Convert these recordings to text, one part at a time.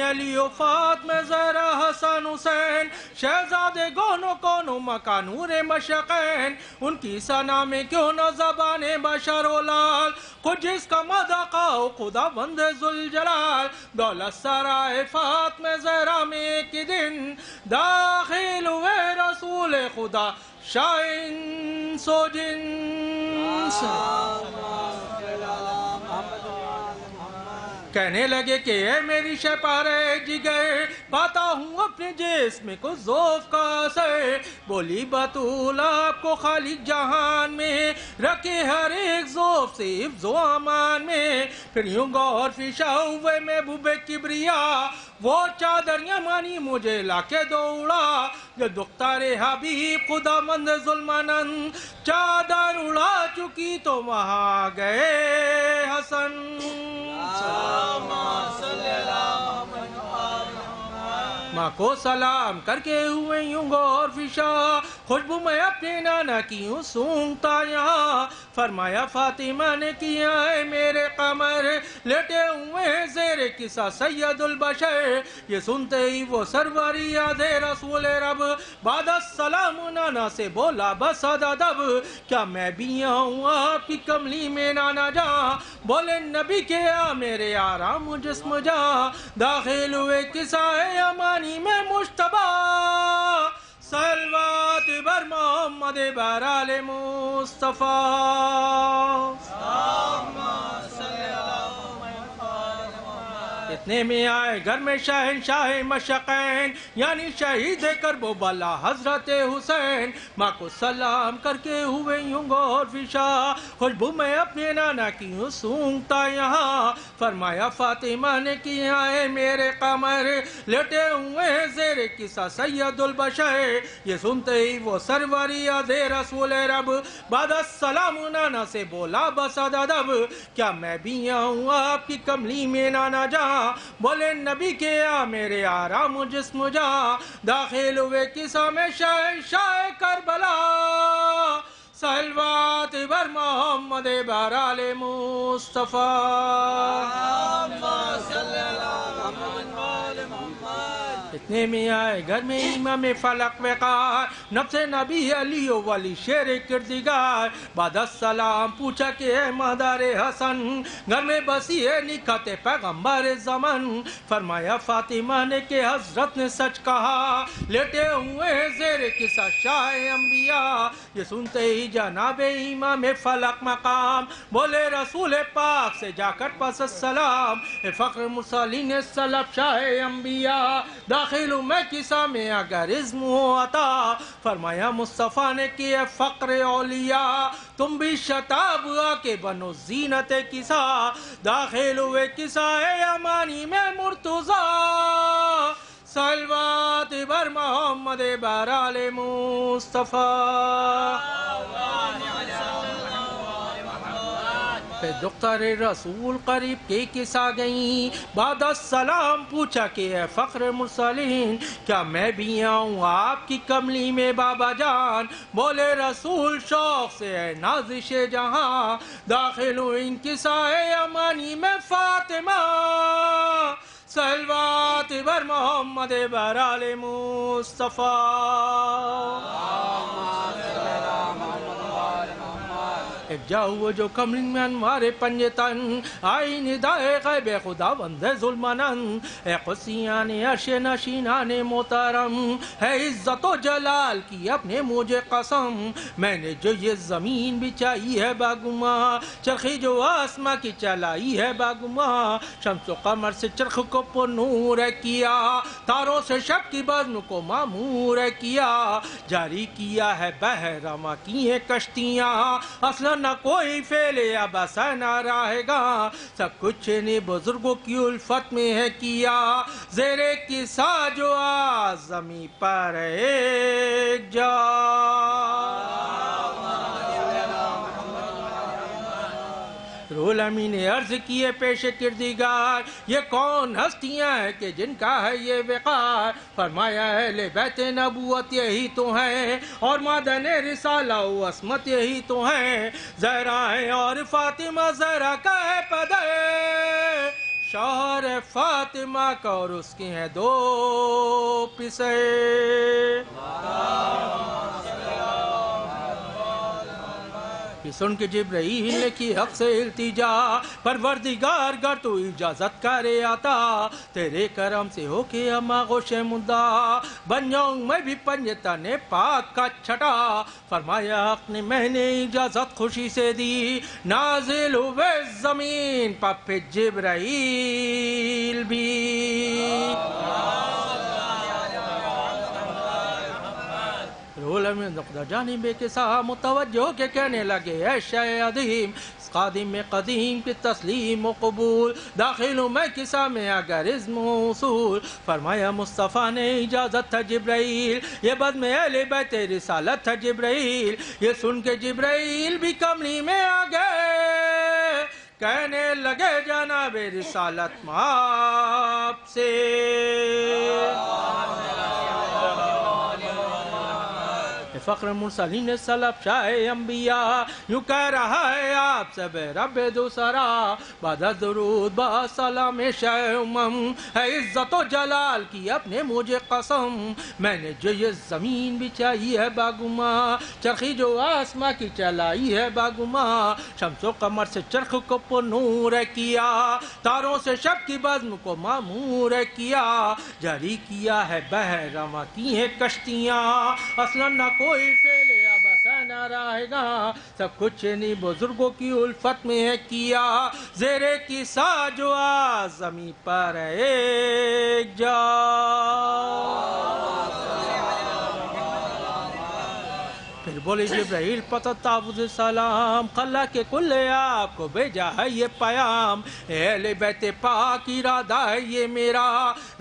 علی و فاطمہ زہرا حسن حسین شہزادے گونو کونو مکانور مشقین ان کی ثنا میں کیوں نہ زبان بشر و لال خود جس کا مذاقہ خدا بند ذوالجلال دولت سرائے فاطمہ زہرا میں ایک دن داخل ہوئے رسول خدا شائن سو جنس کہنے لگے کہ اے میری شپارے جگر پاتا ہوں اپنے جسم کو ذوف کا اثر بولی بطول آپ کو خالق جہان میں رکھے ہر ایک ذوف سے حفظ و امان میں پھر یوں غور فشا ہوئے محبوب کبریا وہ چادر یمانی مجھے لا کے دوڑا جو دختر حبیب خدا مند ظلمانند چادر اڑا چکی تو وہاں گئے حسن ماں کو سلام کر کے ہوئے یوں غور فشا خوشبو میں اپنے نانا کی یوں سونگتا یہاں فرمایا فاطمہ نے کیا ہے میرے قمر لیٹے ہوئے زیر قصہ سید البشر یہ سنتے ہی وہ سرور یاد رسول رب بعد السلام نانا سے بولا بس ادب کیا میں بھی آؤں آپ کی کملی میں نانا جاں بولے نبی کے آ میرے آرام جسم جاں داخل ہوئے قصہ امانی میں مشتبہ صلوات بر محمد بر آل مصطفیٰ اتنے میں آئے گھر میں شہنشاہ مشقین یعنی شہید کربلا حضرت حسین ماں کو سلام کر کے ہوئے یوں غور فشا خوشبو میں اپنے نانا کی یوں سونگتا یہاں فرمایا فاطمہ نے کیا ہے میرے قمر لیٹے ہوئے زیر قصہ سید البشر یہ سنتے ہی وہ سرور یاد رسول رب بعد السلام نانا سے بولا بس ادب کیا میں بھی آؤں آپ کی کملی میں نانا جاں بولے نبی کے آ میرے آرام جسم جاں داخل ہوئے قصہ میں شہنشاہ کربلا صلوات بر محمد بر آل مصطفیٰ اتنے میں آئے گھر میں امام فلق وقار نفس نبی علی و ولی شیر کردگار بعد السلام پوچھا کہ اے مہدار حسن گھر میں بسی ہے نکھت پیغمبر زمن فرمایا فاطمہ نے کہ حضرت نے سچ کہا لیٹے ہوئے زیر قصہ شاہ انبیاء یہ سنتے ہی جناب امام فلق مقام بولے رسول پاک سے جا کر پس السلام اے فخر مرسلین سلب شاہ انبیاء داخل ہوں میں قصہ میں اگر عزم ہو عطا فرمایا مصطفیٰ نے کہ اے فقر اولیاء تم بھی شتاب آ کے بنو زینت قصہ داخل ہوئے قصہ امانی میں مرتضیٰ صلوات بر محمد بر آل مصطفیٰ دختر رسول قریب کے قصہ گئیں بعد السلام پوچھا کہ اے فخر مرسلین کیا میں بھی آؤں آپ کی کملی میں بابا جان بولے رسول شوق سے اے نازش جہاں داخل ہوں ان قصہ امانی میں فاطمہ صلوات بر محمد بر آل مصطفیٰ ایک جاؤ جو کمرنگ میں انوار پنج تن آئی ندائے غیب خدا بند ظلمانن اے قصیان عرش نشینان محترم ہے عزت و جلال کی اپنے مجھے قسم میں نے جو یہ زمین بچائی ہے باگما چرخی جو آسماں کی چلائی ہے باگما شمس و قمر سے چرخ کو پر نور کیا تاروں سے شب کی بزم کو معمور کیا جاری کیا ہے بحرما کی ہیں کشتیاں اصلا نہ کوئی فعل ابس نہ رہے گا سب کچھ نے بزرگوں کی الفت میں ہے کیا زیر قصہ جو زمیں پر ایک جا رول امین نے عرض کیے پیش کردگار یہ کون ہستیاں ہیں کہ جن کا ہے یہ وقار فرمایا اہل بیت نبوت یہی تو ہیں اور مادن رسالہ و عصمت یہی تو ہیں زہرا ہے اور فاطمہ زہرا کا ہے پدر شوہر فاطمہ کا اور اس کی ہیں 2 پسے سن کے جبرائیل نے کی حق سے التجا پروردگار گر تو اجازت کرے آتا تیرے کرم سے ہو کے اما غوش مندہ بن جاؤں میں بھی پنجتن پاک کا چھٹا فرمایا حق نے میں نے اجازت خوشی سے دی نازل ہوئے زمین پہ جبرائیل بھی رول میں نقطہ جانب کے ساتھ متوجہ کے کہنے لگے اے شے عظیم قادم میں قدیم کی تسلیم و قبول داخل ہوں میں کسا میں اگر اسم و اصول فرمایا مصطفیٰ نے اجازت تھا جبرائیل یہ بد میں اہل بیت رسالت تھا جبرائیل یہ سن کے جبرائیل بھی کملی میں آ گئے کہنے لگے جناب رسالت آپ سے فخر مرسلین سلب شاہ انبیاء یوں کہہ رہا ہے آپ سب رب دوسرا بعد درود با سلام شاہ ہے عزت و جلال کی اپنے مجھے قسم میں نے جو یہ زمین بچائی ہے باگما چرخی جو آسماں کی چلائی ہے باگما شمس و قمر سے چرخ کو پر نور کیا تاروں سے شب کی بزم کو معمور کیا جاری کیا ہے بحر رواں کی ہیں کشتیاں اصلا نہ کوئی فعل ابسا نہ رہے گا سب کچھ نہیں بزرگوں کی الفت میں ہے کیا زیرے کی ساج و زمین پر ایک جا پھر بولے جبرائیل پتہ تابوز سلام خلا کے کل آپ کو بھیجا ہے یہ پیام اہل بیت پاک ارادہ ہے یہ میرا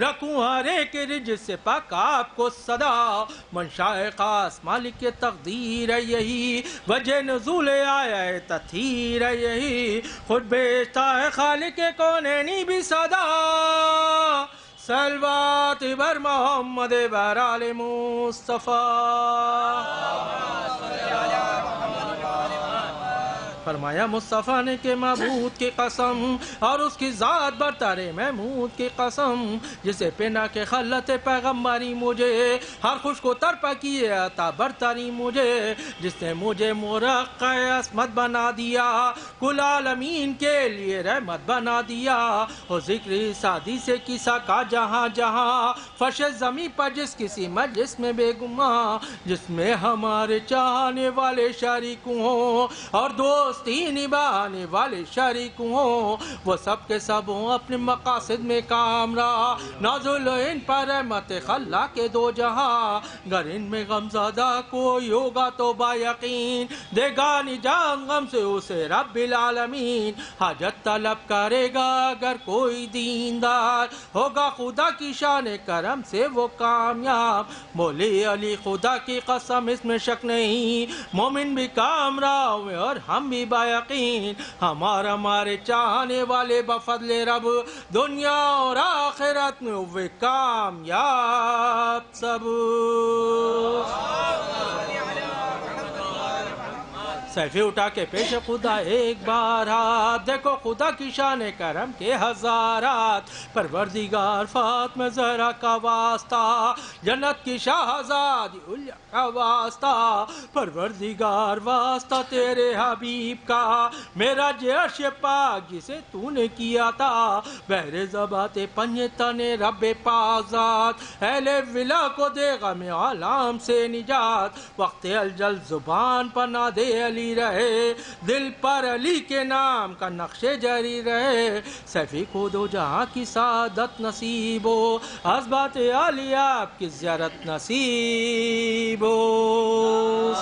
رکھوں ہر ایک رج سے پاک آپ کو صدا منشاء خاص مالک کے تقدیر ہے یہی وجہ نزول آیا ہے تطہیر ہے یہی خود بیچتا ہے خالق کونینی بھی صدا صلوات بر محمد بر آل مصطفیٰ فرمایا مصطفیٰ نے کہ معبود کی قسم اور اس کی ذات برتر محمود کی قسم جسے پہنا کے خلت پیغمبری مجھے ہر خوش کو ترپا کیے عطا برتری مجھے جس نے مجھے مرقع عصمت بنا دیا کل عالمین کے لیے رحمت بنا دیا اور ذکر سادی سے کسا کا جہاں جہاں فرش زمین پر جس کسی مجلس میں بے گماں جس میں ہمارے چاہنے والے شریک ہوں اور دوستی نبھانے والے شریک ہوں وہ سب کے سب ہوں اپنے مقاصد میں کامراں نازل ان پر رحمت خلا کے 2 جہاں گر ان میں غم زدہ کوئی ہوگا تو با یقین دے گا نجات غم سے اسے رب العالمین حاجت طلب کرے گا اگر کوئی دیندار ہوگا خدا کی شان کرم سے وہ کامیاب بولے علی خدا کی قسم اس میں شک نہیں مومن بھی کامراں ہوئے اور ہم بھی با یقین ہمارے چاہنے والے بفضل رب دنیا اور آخرت میں ہوئے کامیاب سب سیفی اٹھا کے پیش خدا ایک بار ہاتھ دیکھو خدا کی شان کرم کے ہزارات پروردگار فاطمہ زہرا کا واسطہ جنت کی شہزادی علیہ کا واسطہ پروردگار واسطہ تیرے حبیب کا میرا عرش پاک جسے تو نے کیا تھا بحر زبات پنجتن رب پاک ذات اہل ولا کو دے غم عالم سے نجات وقت الجل زبان پر نہ دے علی رہے دل پر علی کے نام کا نقش جاری رہے سیفی کو 2 جہاں کی سعادت نصیب ہو حضبات علی آپ کی زیارت نصیب ہو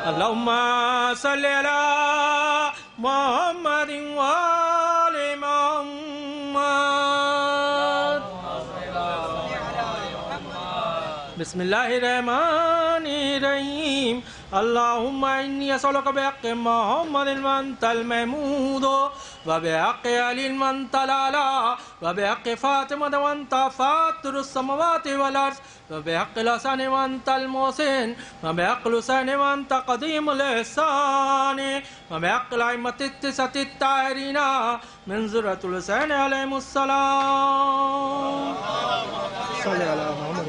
اللہم صلی علی محمد وآل محمد بسم اللہ الرحمن الرحیم اللہم انی اسألک بحق محمد وانت المحمود وبحق علی وانت العلا وبحق فاطمہ وانت فاطر السماوات والارض وبحق الحسن وانت المحسن وبحق الحسین وانت قدیم الاحسان وبحق الائمة التسعة الطاہرین من ذریۃ الحسین علیہم السلام صلی علی محمد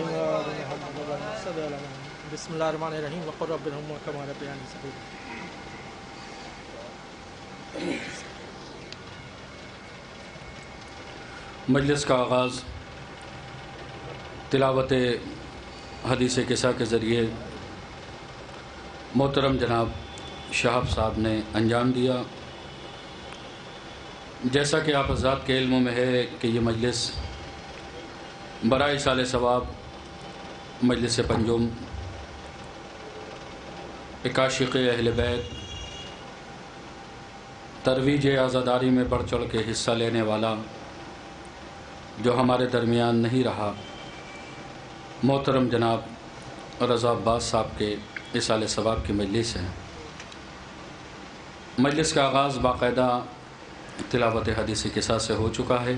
بسم اللہ الرحمن الرحیم وقل رب ارحمہما کما ربیانی صغیرا. مجلس کا آغاز تلاوت حدیث قصہ کے ذریعے محترم جناب شہاب صاحب نے انجام دیا. جیسا کہ آپ حضرات کے علم میں ہے کہ یہ مجلس برائے ایصال ثواب مجلس پنجم عاشق اہل بیت ترویج عزاداری میں بڑھ چڑھ کے حصہ لینے والا جو ہمارے درمیان نہیں رہا محترم جناب رضا عباس صاحب کے ایصال ثواب کی مجلس ہے. مجلس کا آغاز باقاعدہ تلاوت حدیث قصہ سے ہو چکا ہے.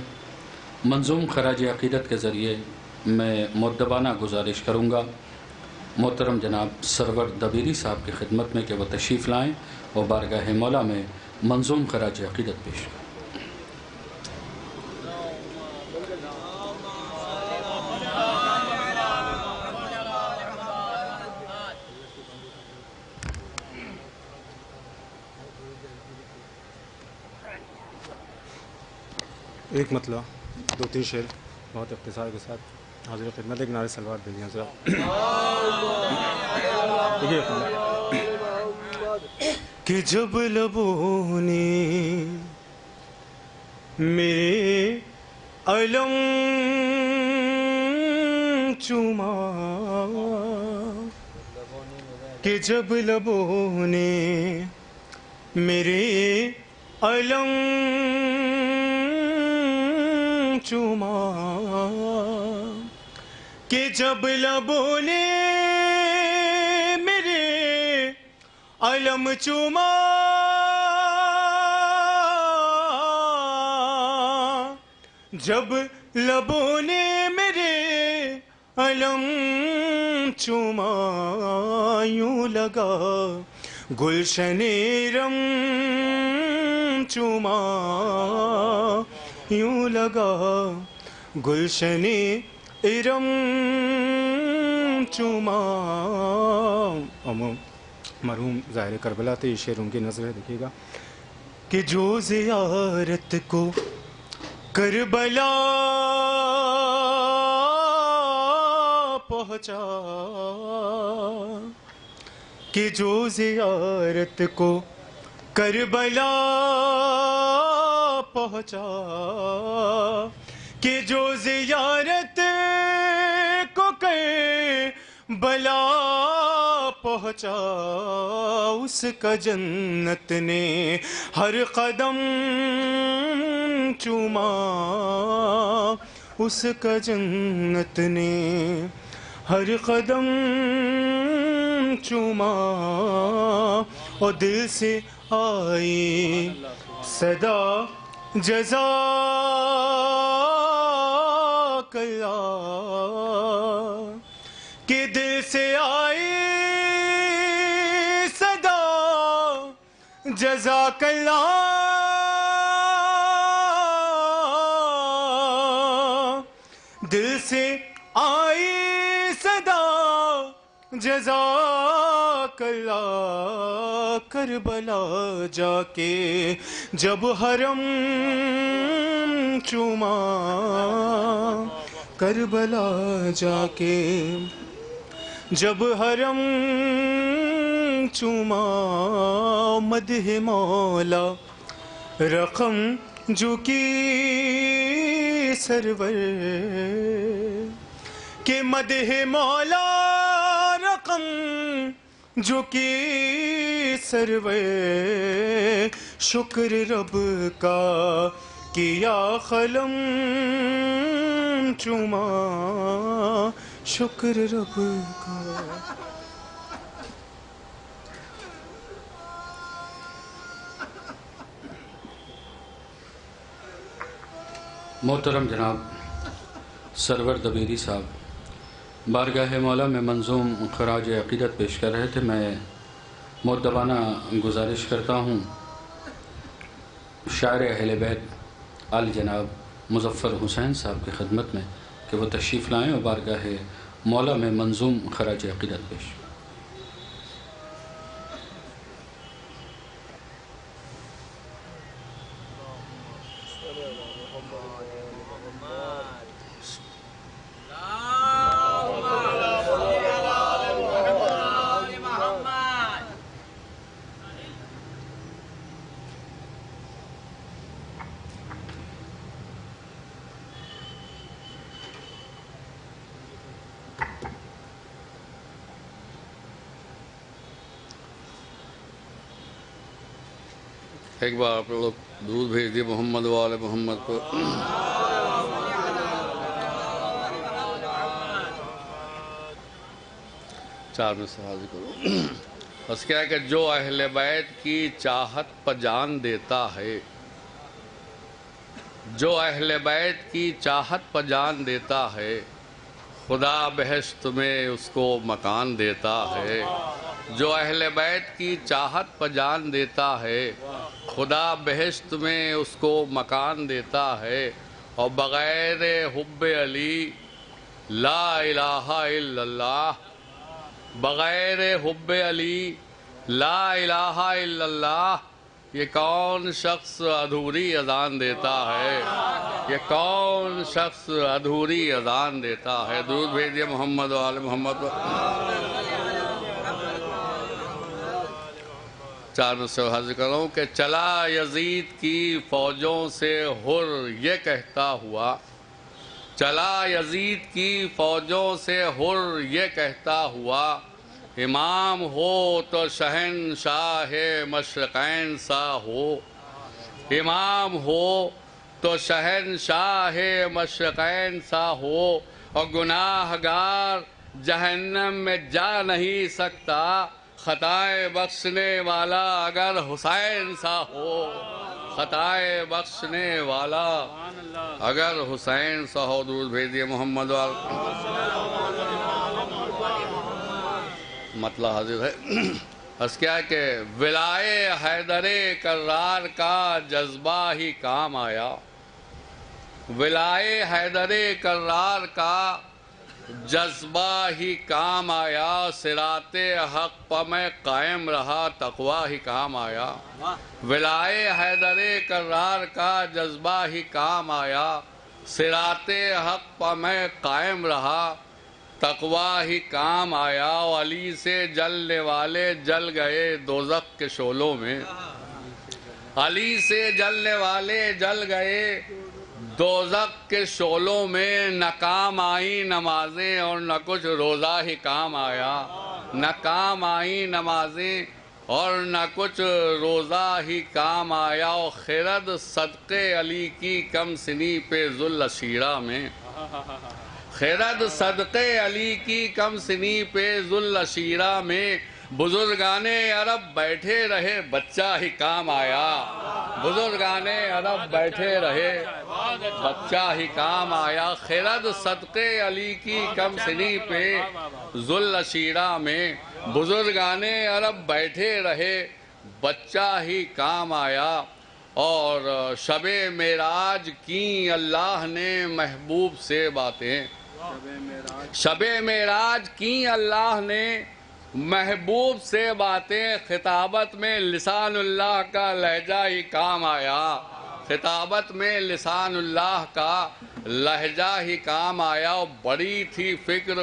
منظوم خراج عقیدت کے ذریعے میں مؤدبانہ گزارش کروں گا محترم جناب سرور دبیری صاحب کی خدمت میں کہ وہ تشریف لائیں اور بارگاہ مولا میں منظوم خراج عقیدت پیش کریں. ایک مطلع 2-3 شعر بہت اختصار کے ساتھ حاضر خدمت. ایک نعرہ سلوات دے دیا ذرا. کہ جب لبوں نے میرے علم چوما کہ جب لبوں نے میرے علم چوما کہ جب لبوں نے میرے علم چوما جب لبوں نے میرے علم چوما یوں لگا گلشن رم چوما یوں لگا گلشن ارم چوما. مرحوم ظاہر کربلا تھے. یہ شعر ان کی نظر ہے, دیکھیے گا. کہ جو زیارت کو کربلا پہنچا کہ جو زیارت کو کربلا پہنچا کہ جو زیارت کو کربلا پہنچا اس کا جنت نے ہر قدم چوما اس کا جنت نے ہر قدم چوما اور دل سے آئی صدا جزاک اللہ کہ دل سے آئی صدا جزاک اللہ دل سے آئی صدا جزاک اللہ. کربلا جا کے جب حرم چوما کربلا جا کے جب حرم چوما مدح مولا رقم جو کی سرور کہ مدح مولا رقم جو کی سرور شکر رب کا کیا قلم چوما شکر رب کا. محترم جناب سرور دبیری صاحب بارگاہ مولا میں منظوم خراج عقیدت پیش کر رہے تھے. میں مؤدبانہ گزارش کرتا ہوں شاعر اہل بیت آل جناب مظفر حسین صاحب کی خدمت میں کہ وہ تشریف لائیں اور بارگاہ مولا میں منظوم خراج عقیدت پیش. ایک بار آپ لوگ دودھ بھیج دیے محمد والے محمد کو. چار میں سے حاضر کرو. بس کیا ہے کہ جو اہل بیت کی چاہت پر جان دیتا ہے، جو اہل بیت کی چاہت پر جان دیتا ہے، خدا بہشت میں اس کو مکان دیتا ہے. جو اہل بیت کی چاہت پر جان دیتا ہے، خدا بہشت میں اس کو مکان دیتا ہے. اور بغیر حب علی لا الہ الا اللہ، بغیر حب علی لا الہ الا اللہ، یہ کون شخص ادھوری اذان دیتا ہے؟ یہ کون شخص ادھوری اذان دیتا ہے؟ درود بھیجیے محمد و آل محمد. چار میں سے حاضر کر رہا ہوں کہ چلا یزید کی فوجوں سے حر یہ کہتا ہوا، چلا یزید کی فوجوں سے حر یہ کہتا ہوا، امام ہو تو شہنشاہ مشرقین سا ہو. امام ہو تو شہنشاہ مشرقین سا ہو، اور گناہ گار جہنم میں جا نہیں سکتا، خطائیں بخشنے والا اگر حسین سا ہو. خطائیں بخشنے والا اگر حسین سا ہو. درود بھیجیے محمد مطلب حاضر ہے. بس کیا ہے کہ ولائے حیدر کرار کا جذبہ ہی کام آیا. ولائے حیدر کرار کا جذبہ ہی کام آیا، صراط حق پہ میں قائم رہا تقوی ہی کام آیا. ولائے حیدر کرار کا جذبہ ہی کام آیا، صراط حق پہ میں قائم رہا تقوی ہی کام آیا. علی سے جلنے والے جل گئے دوزخ کے شعلوں میں. علی سے جلنے والے جل گئے دوزخ کے شعلوں میں. نہ کام آئی نمازیں اور نہ کچھ روزہ ہی کام آیا. نہ کام آئی نمازیں اور نہ کچھ روزہ ہی کام آیا. اور خرد صدقے علی کی کم سنی پہ ذوالعشیرہ میں. خرد صدقے علی کی کم سنی پہ ذوالعشیرہ میں. بزرگان عرب بیٹھے رہے بچہ ہی کام آیا. بزرگان عرب بیٹھے رہے بچہ ہی کام آیا. خرد صدقے علی کی کم سنی پہ ذوالعشیرہ میں. بزرگان عرب بیٹھے رہے بچہ ہی کام آیا. اور شب معراج کی اللہ نے محبوب سے باتیں. شب معراج کی اللہ نے محبوب سے باتیں. خطابت میں لسان اللہ کا لہجہ ہی کام آیا. خطابت میں لسان اللہ کا لہجہ ہی کام آیا. اور بڑی تھی فکر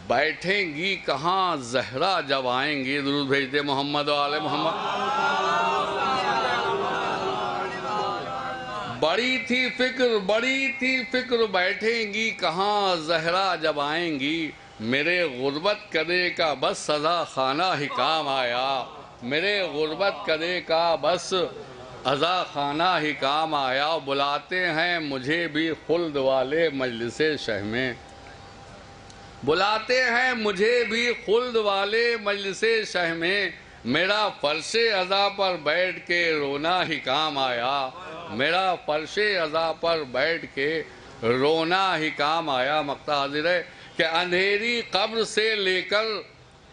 بیٹھیں گی کہاں زہرا جب آئیں گی. درود بھیجتے محمد و آل محمد. بڑی تھی فکر بیٹھیں گی کہاں زہرا جب آئیں گی. میرے غربت کدے کا بس سزا خانہ ہی کام آیا. میرے غربت کدے کا بس عزا خانہ ہی کام آیا. بلاتے ہیں مجھے بھی خلد والے مجلس شہ میں. بلاتے ہیں مجھے بھی خلد والے مجلس شہ میں، میرا فرش عزا پر بیٹھ کے رونا ہی کام آیا، میرا فرش عزا پر بیٹھ کے رونا ہی کام آیا۔ مقطع حاضر ہے کہ اندھیری قبر سے لے کر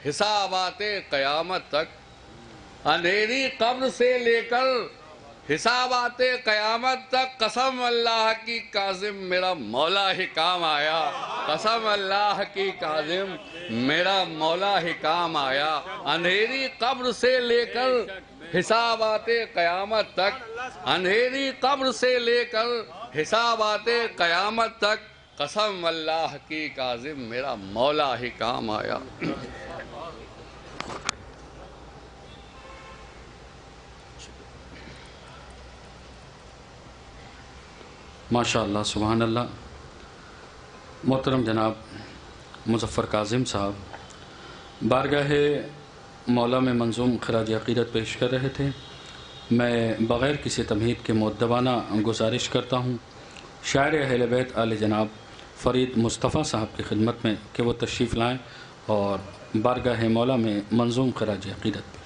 حسابات قیامت تک، اندھیری قبر سے لے کر حسابات قیامت تک، قسم اللہ کی کاظم میرا مولا ہی کام آیا، قسم اللہ کی کاظم میرا مولا ہی کام آیا۔ اندھیری قبر سے لے کر حسابات قیامت تک، اندھیری قبر سے لے کر حسابات قیامت تک، قسم اللہ کی کاظم میرا مولا ہی کام آیا۔ ماشاءاللہ، سبحان اللہ۔ محترم جناب مظفر کاظم صاحب بارگاہ مولا میں منظوم خراج عقیدت پیش کر رہے تھے۔ میں بغیر کسی تمہید کے مؤدبانہ گزارش کرتا ہوں شاعر اہل بیت آل جناب فرید مصطفیٰ صاحب کی خدمت میں کہ وہ تشریف لائیں اور بارگاہ مولا میں منظوم خراج عقیدت پیش۔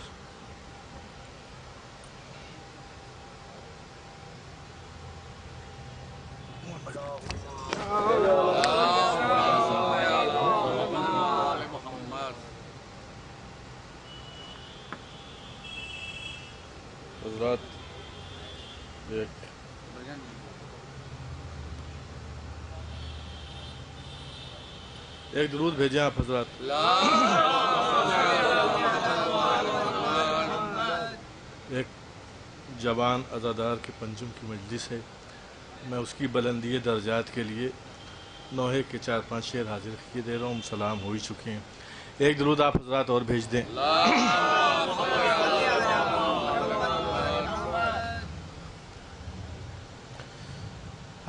حضرات ایک درود بھیجیں آپ حضرات۔ ایک جوان عزادار کے پنجم کی مجلس ہے، میں اس کی بلندی درجات کے لیے نوحے کے 4-5 شعر حاضر کیے دے رہا ہوں، سلام ہو ہی چکے ہیں۔ ایک درود آپ حضرات اور بھیج دیں۔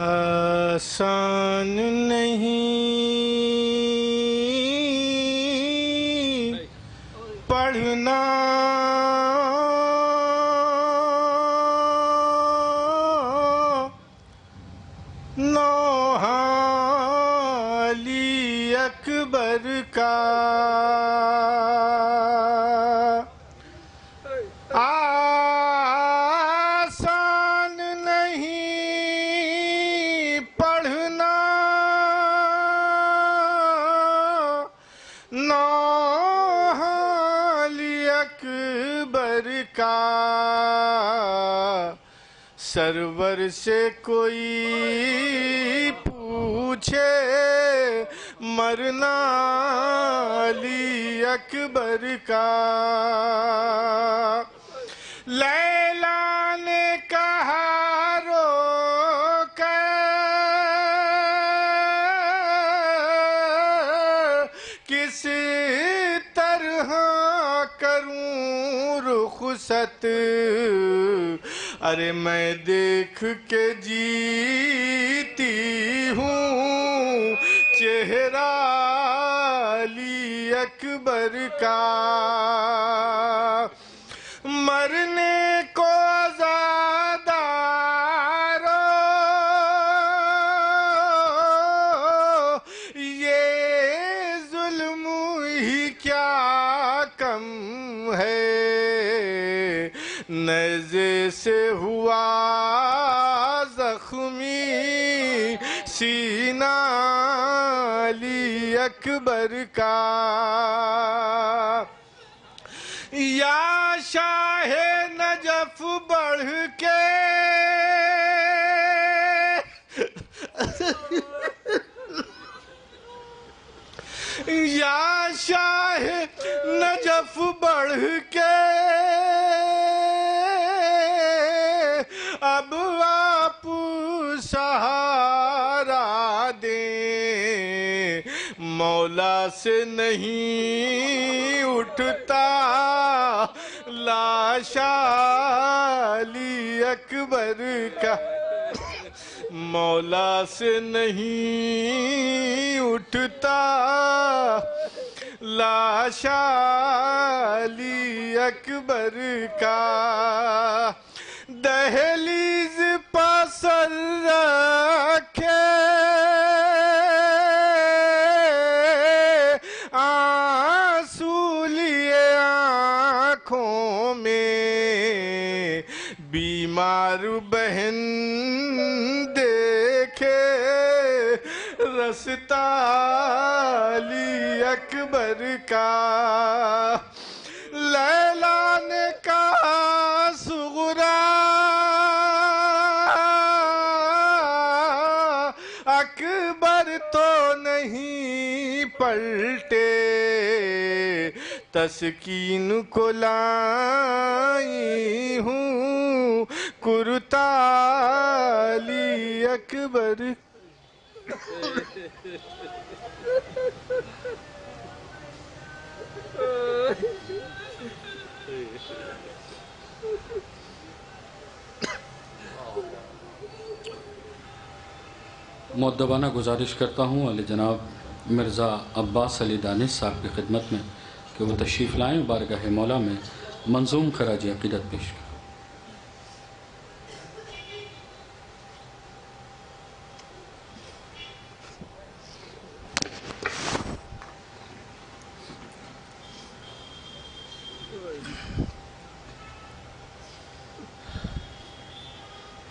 آسان نہیں پڑھنا نوحہ علی اکبر کا، سرور سے کوئی پوچھے مرنا علی اکبر کا۔ لیلا نے کہا رو کر کس طرح کروں رخصت، ارے میں دیکھ کے جیتی ہوں چہرہ علی اکبر کا۔ مرنے کو عزادارو یہ ظلم ہی کیا کم ہے، نیزے سے ہوا زخمی سینہ علی اکبر کا۔ یا شاہ نجف بڑھ کے یا شاہ نجف بڑھ کے اب آپ سہارا دیں، مولا سے نہیں اٹھتا لاشا علی اکبر کا، مولا سے نہیں اٹھتا لاشا علی اکبر کا۔ دہلیز پاسر رکھے رستا علی اکبر کا لیلا نے کہا صغرا اکبر تو نہیں پلٹے تسکین کو لائی ہوں کرتا علی اکبر مؤدبانہ گزارش کرتا ہوں علی جناب مرزا عباس علی دانش صاحب کی خدمت میں کہ وہ تشریف لائیں بارگاہ مولا میں منظوم خراج عقیدت پیش کریں۔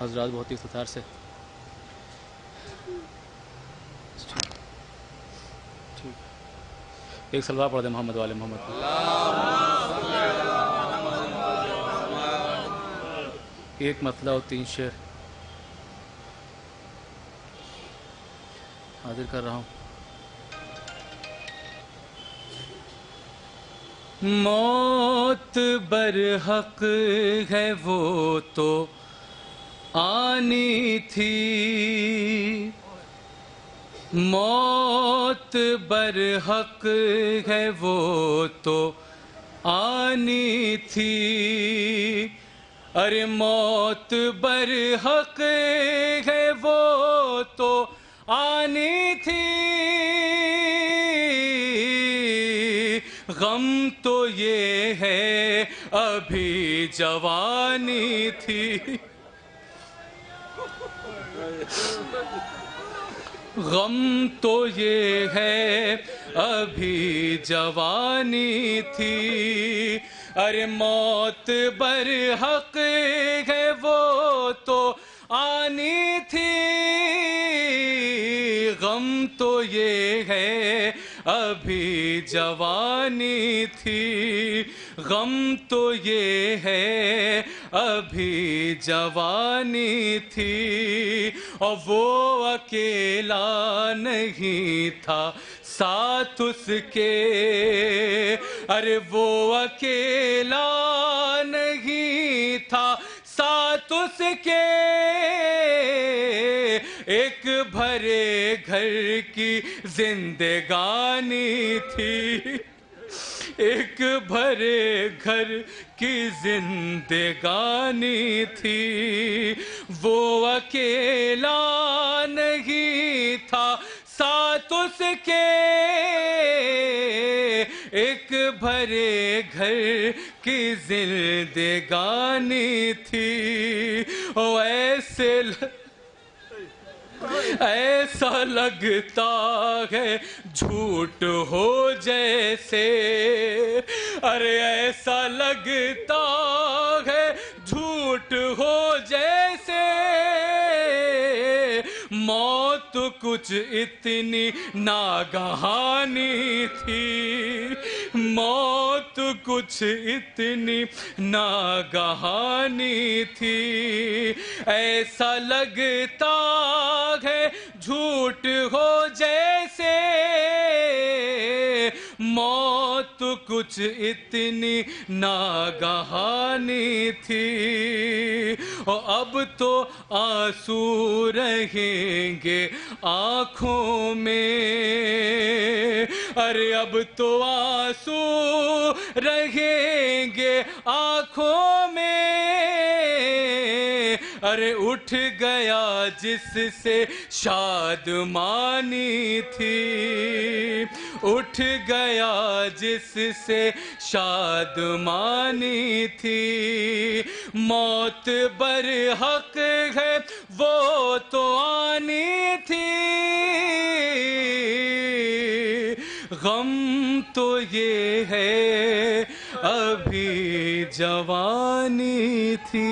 حضرات بہت ہی افتخار سے ایک سلوات پڑھ دیں محمد والے محمد کو۔ ایک مطلع اور 3 شعر حاضر کر رہا ہوں۔ موت برحق ہے وہ تو آنی تھی، موت برحق ہے وہ تو آنی تھی، ارے موت برحق ہے وہ تو آنی تھی، غم تو یہ ہے ابھی جوانی تھی، غم تو یہ ہے ابھی جوانی تھی، ارے موت برحق ہے وہ تو آنی تھی، غم تو یہ ہے ابھی جوانی تھی، غم تو یہ ہے ابھی جوانی تھی، اور وہ اکیلا نہیں تھا ساتھ اس کے، ارے وہ اکیلا نہیں تھا ساتھ اس کے، ایک بھرے گھر کی زندگانی تھی، ایک بھرے گھر کی زندگانی تھی، وہ اکیلا نہیں تھا ساتھ اس کے، ایک بھرے گھر کی زندگانی تھی، او ایسا لگتا ہے جھوٹ ہو جیسے، ارے ایسا لگتا ہے جھوٹ ہو جیسے، موت کچھ اتنی ناگہانی تھی، موت کچھ اتنی ناگہانی تھی، ایسا لگتا ہے جھوٹ ہو جیسے، موت کچھ اتنی ناگہانی تھی، اور اب تو آنسو رہیں گے آنکھوں میں، ارے اب تو آنسو رہیں گے آنکھوں میں، ارے اٹھ گیا جس سے شادمانی تھی، اٹھ گیا جس سے شادمانی تھی، موت برحق ہے وہ تو آنی تھی، غم تو یہ ہے ابھی جوانی تھی۔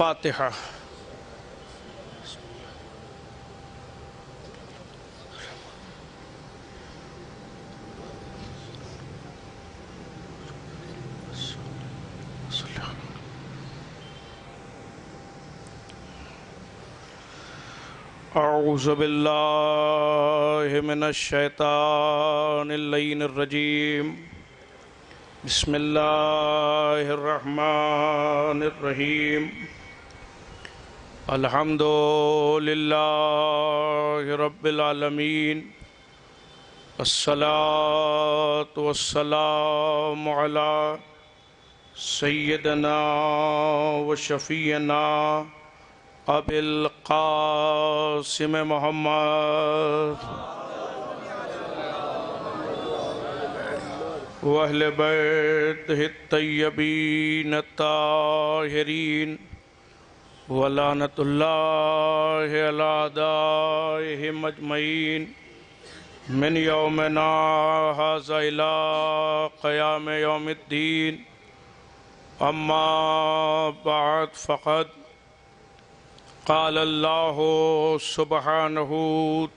الفاتحہ۔ اعوذ باللہ من الشیطان اللعین الرجیم، بسم اللہ الرحمن الرحیم، الحمد للہ رب العالمین، الصلاة والسلام علی سیدنا و شفیعنا ابی القاسم محمد واہل بیتہ الطیبین الطاہرین ولعنۃ اللہ علی اعدائہم اجمعین من یومنا ھذا الی قیام یوم الدین۔ اما بعد فقد قال اللہ سبحانہ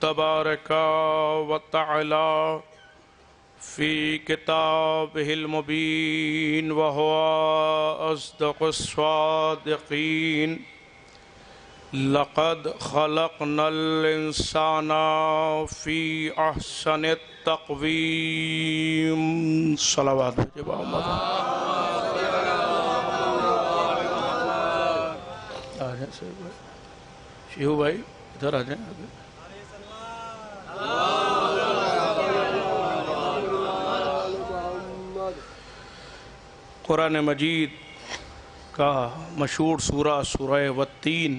تبارک و تعالی فی کتابہ المبین وہو اصدق الصادقین، لقد خلقنا الانسان فی احسن التقویم۔ صلوات بھیجے شیہو بھائی ادھر آ جائیں آگے۔ قرآن مجید کا مشہور سورہ سورہ والتین،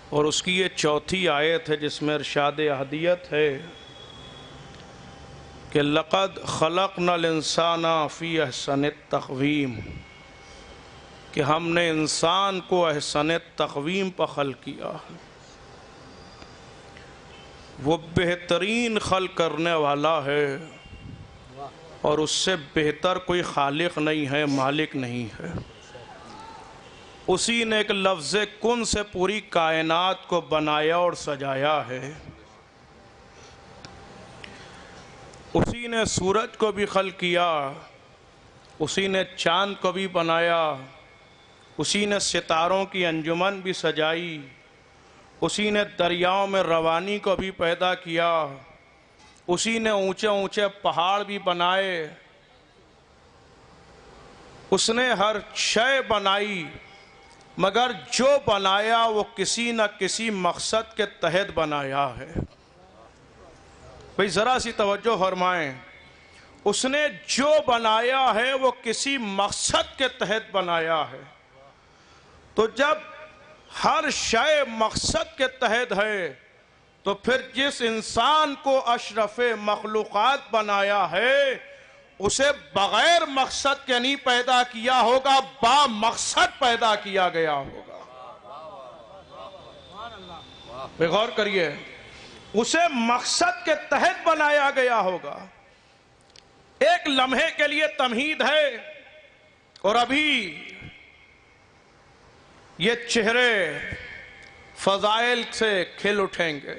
اور اس کی یہ چوتھی آیت ہے جس میں ارشاد احدیت ہے کہ لقد خلقنا الانسان فی احسن التقویم، کہ ہم نے انسان کو احسن تقویم پر خلق کیا۔ وہ بہترین خلق کرنے والا ہے، اور اس سے بہتر کوئی خالق نہیں ہے، مالک نہیں ہے۔ اسی نے ایک لفظ کن سے پوری کائنات کو بنایا اور سجایا ہے۔ اسی نے سورج کو بھی خلق کیا، اسی نے چاند کو بھی بنایا، اسی نے ستاروں کی انجمن بھی سجائی، اسی نے دریاؤں میں روانی کو بھی پیدا کیا، اسی نے اونچے اونچے پہاڑ بھی بنائے، اس نے ہر شے بنائی، مگر جو بنایا وہ کسی نہ کسی مقصد کے تحت بنایا ہے۔ بھئی ذرا سی توجہ فرمائیں، اس نے جو بنایا ہے وہ کسی مقصد کے تحت بنایا ہے۔ تو جب ہر شے مقصد کے تحت ہے تو پھر جس انسان کو اشرف مخلوقات بنایا ہے اسے بغیر مقصد کے نہیں پیدا کیا ہوگا، با مقصد پیدا کیا گیا ہوگا۔ بے غور کریے، اسے مقصد کے تحت بنایا گیا ہوگا۔ ایک لمحے کے لیے تمہید ہے، اور ابھی یہ چہرے فضائل سے کھل اٹھیں گے۔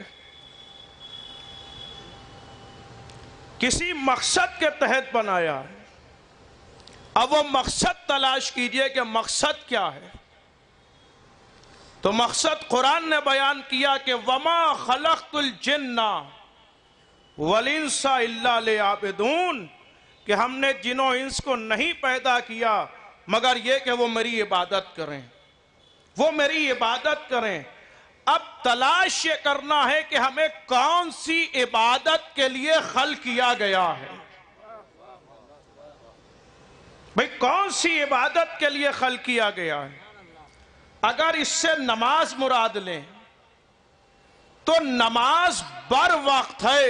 کسی مقصد کے تحت بنایا ہے، اب وہ مقصد تلاش کیجئے کہ مقصد کیا ہے۔ تو مقصد قرآن نے بیان کیا کہ وَمَا خَلَقْتُ الْجِنَّ وَالْإِنسَ إِلَّا لِيَعْبُدُونَ، کہ ہم نے جن و انس کو نہیں پیدا کیا مگر یہ کہ وہ میری عبادت کریں، وہ میری عبادت کریں۔ اب تلاش یہ کرنا ہے کہ ہمیں کون سی عبادت کے لیے خلق کیا گیا ہے۔ بھئی کون سی عبادت کے لیے خلق کیا گیا ہے؟ اگر اس سے نماز مراد لیں تو نماز بر وقت ہے،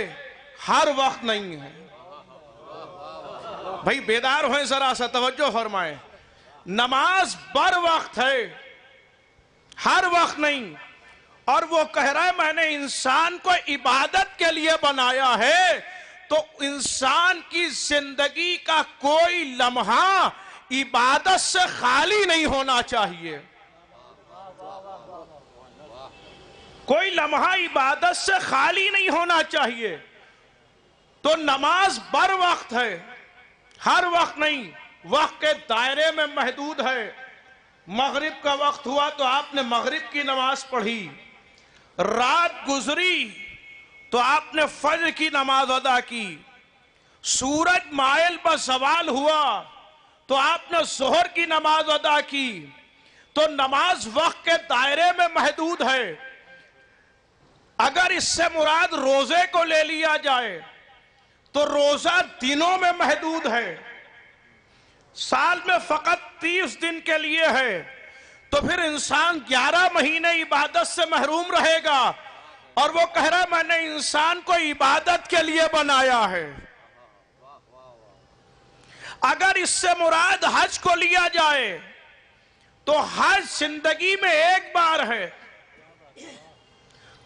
ہر وقت نہیں ہے۔ بھئی بیدار ہوئیں، ذرا سا توجہ فرمائیں، نماز بر وقت ہے، ہر وقت نہیں۔ اور وہ کہہ رہا ہے میں نے انسان کو عبادت کے لیے بنایا ہے، تو انسان کی زندگی کا کوئی لمحہ عبادت سے خالی نہیں ہونا چاہیے. کوئی لمحہ عبادت سے خالی نہیں ہونا چاہیے. تو نماز بر وقت ہے، ہر وقت نہیں، وقت کے دائرے میں محدود ہے. مغرب کا وقت ہوا تو آپ نے مغرب کی نماز پڑھی، رات گزری تو آپ نے فجر کی نماز ادا کی، سورج مائل پر زوال ہوا تو آپ نے ظہر کی نماز ادا کی. تو نماز وقت کے دائرے میں محدود ہے. اگر اس سے مراد روزے کو لے لیا جائے تو روزہ دنوں میں محدود ہے، سال میں فقط 30 دن کے لیے ہے. تو پھر انسان 11 مہینے عبادت سے محروم رہے گا، اور وہ کہہ رہا ہے میں نے انسان کو عبادت کے لیے بنایا ہے. اگر اس سے مراد حج کو لیا جائے تو حج زندگی میں ایک بار ہے،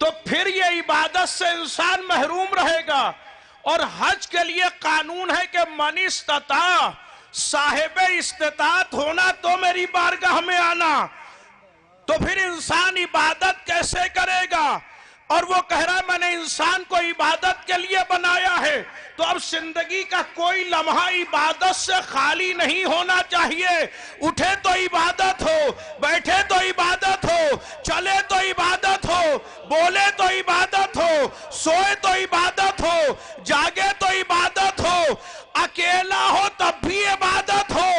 تو پھر یہ عبادت سے انسان محروم رہے گا. اور حج کے لیے قانون ہے کہ من استطاع، صاحب استطاعت ہونا تو میری بارگاہ میں آنا. تو پھر انسان عبادت کیسے کرے گا؟ اور وہ کہہ رہا ہے میں نے انسان کو عبادت کے لیے بنایا ہے. تو اب زندگی کا کوئی لمحہ عبادت سے خالی نہیں ہونا چاہیے. اٹھے تو عبادت ہو، بیٹھے تو عبادت ہو، چلے تو عبادت ہو، بولے تو عبادت ہو، سوئے تو عبادت ہو، جاگے تو عبادت ہو، اکیلا ہو تب بھی عبادت ہو،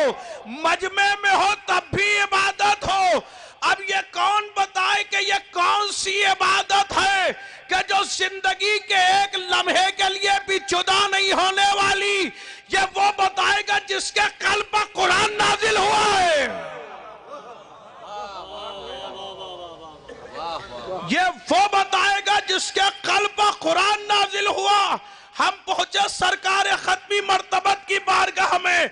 مجمع میں ہو تب بھی عبادت ہو. اب یہ کون بتائے کہ یہ کون سی عبادت ہے کہ جو زندگی کے ایک لمحے کے لیے بھی جدا نہیں ہونے والی؟ یہ وہ بتائے گا جس کے قلب پر قرآن نازل ہوا ہے. یہ وہ بتائے گا جس کے قلب پر قرآن نازل ہوا. ہم پہنچے سرکار ختمی مرتبت کی بارگاہ میں،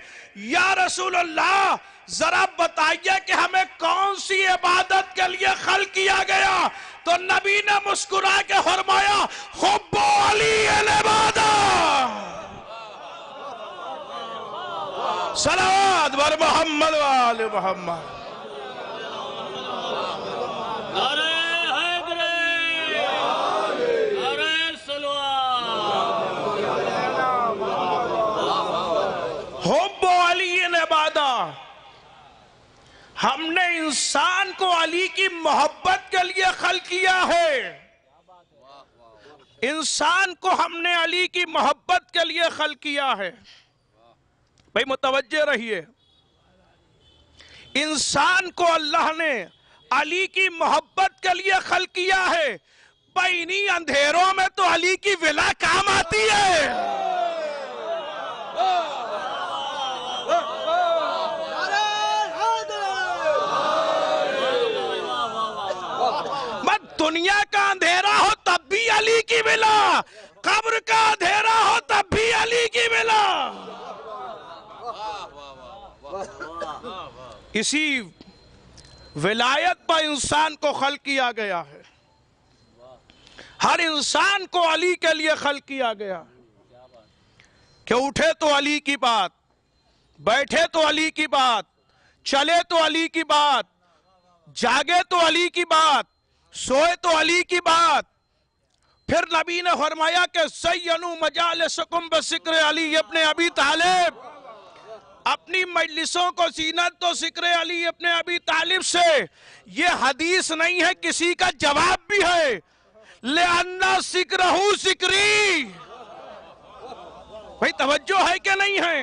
یا رسول اللہ ذرا بتائیے کہ ہمیں کون سی عبادت کے لیے خلق کیا گیا؟ تو نبی نے مسکرا کے فرمایا حب علی العبادہ. صلوات بر محمد و آل محمد. حب علی العبادہ، ہم نے انسان کو علی کی محبت کے لیے خلق کیا ہے. انسان کو ہم نے علی کی محبت کے لیے خلق کیا ہے. بھئی متوجہ رہیے، انسان کو اللہ نے علی کی محبت کے لیے خلق کیا ہے. بھئی انہی اندھیروں میں تو علی کی ولا کام آتی ہے. دنیا کا اندھیرا ہو تب بھی علی کی ولا، قبر کا اندھیرا ہو تب بھی علی کی ولا. اسی ولایت پر انسان کو خلق کیا گیا ہے. ہر انسان کو علی کے لیے خلق کیا گیا کہ اٹھے تو علی کی بات، بیٹھے تو علی کی بات، چلے تو علی کی بات، جاگے تو علی کی بات، سوئے تو علی کی بات. پھر نبی نے فرمایا کہ زینوا مجالسکم بذکر علی ابن ابی طالب، اپنی مجلسوں کو زینت تو ذکر علی ابن ابی طالب سے. یہ حدیث نہیں ہے، کسی کا جواب بھی ہے. لِأَنَّ ذِكْرَهُ ذِكْرِي. بھئی توجہ ہے کہ نہیں ہے؟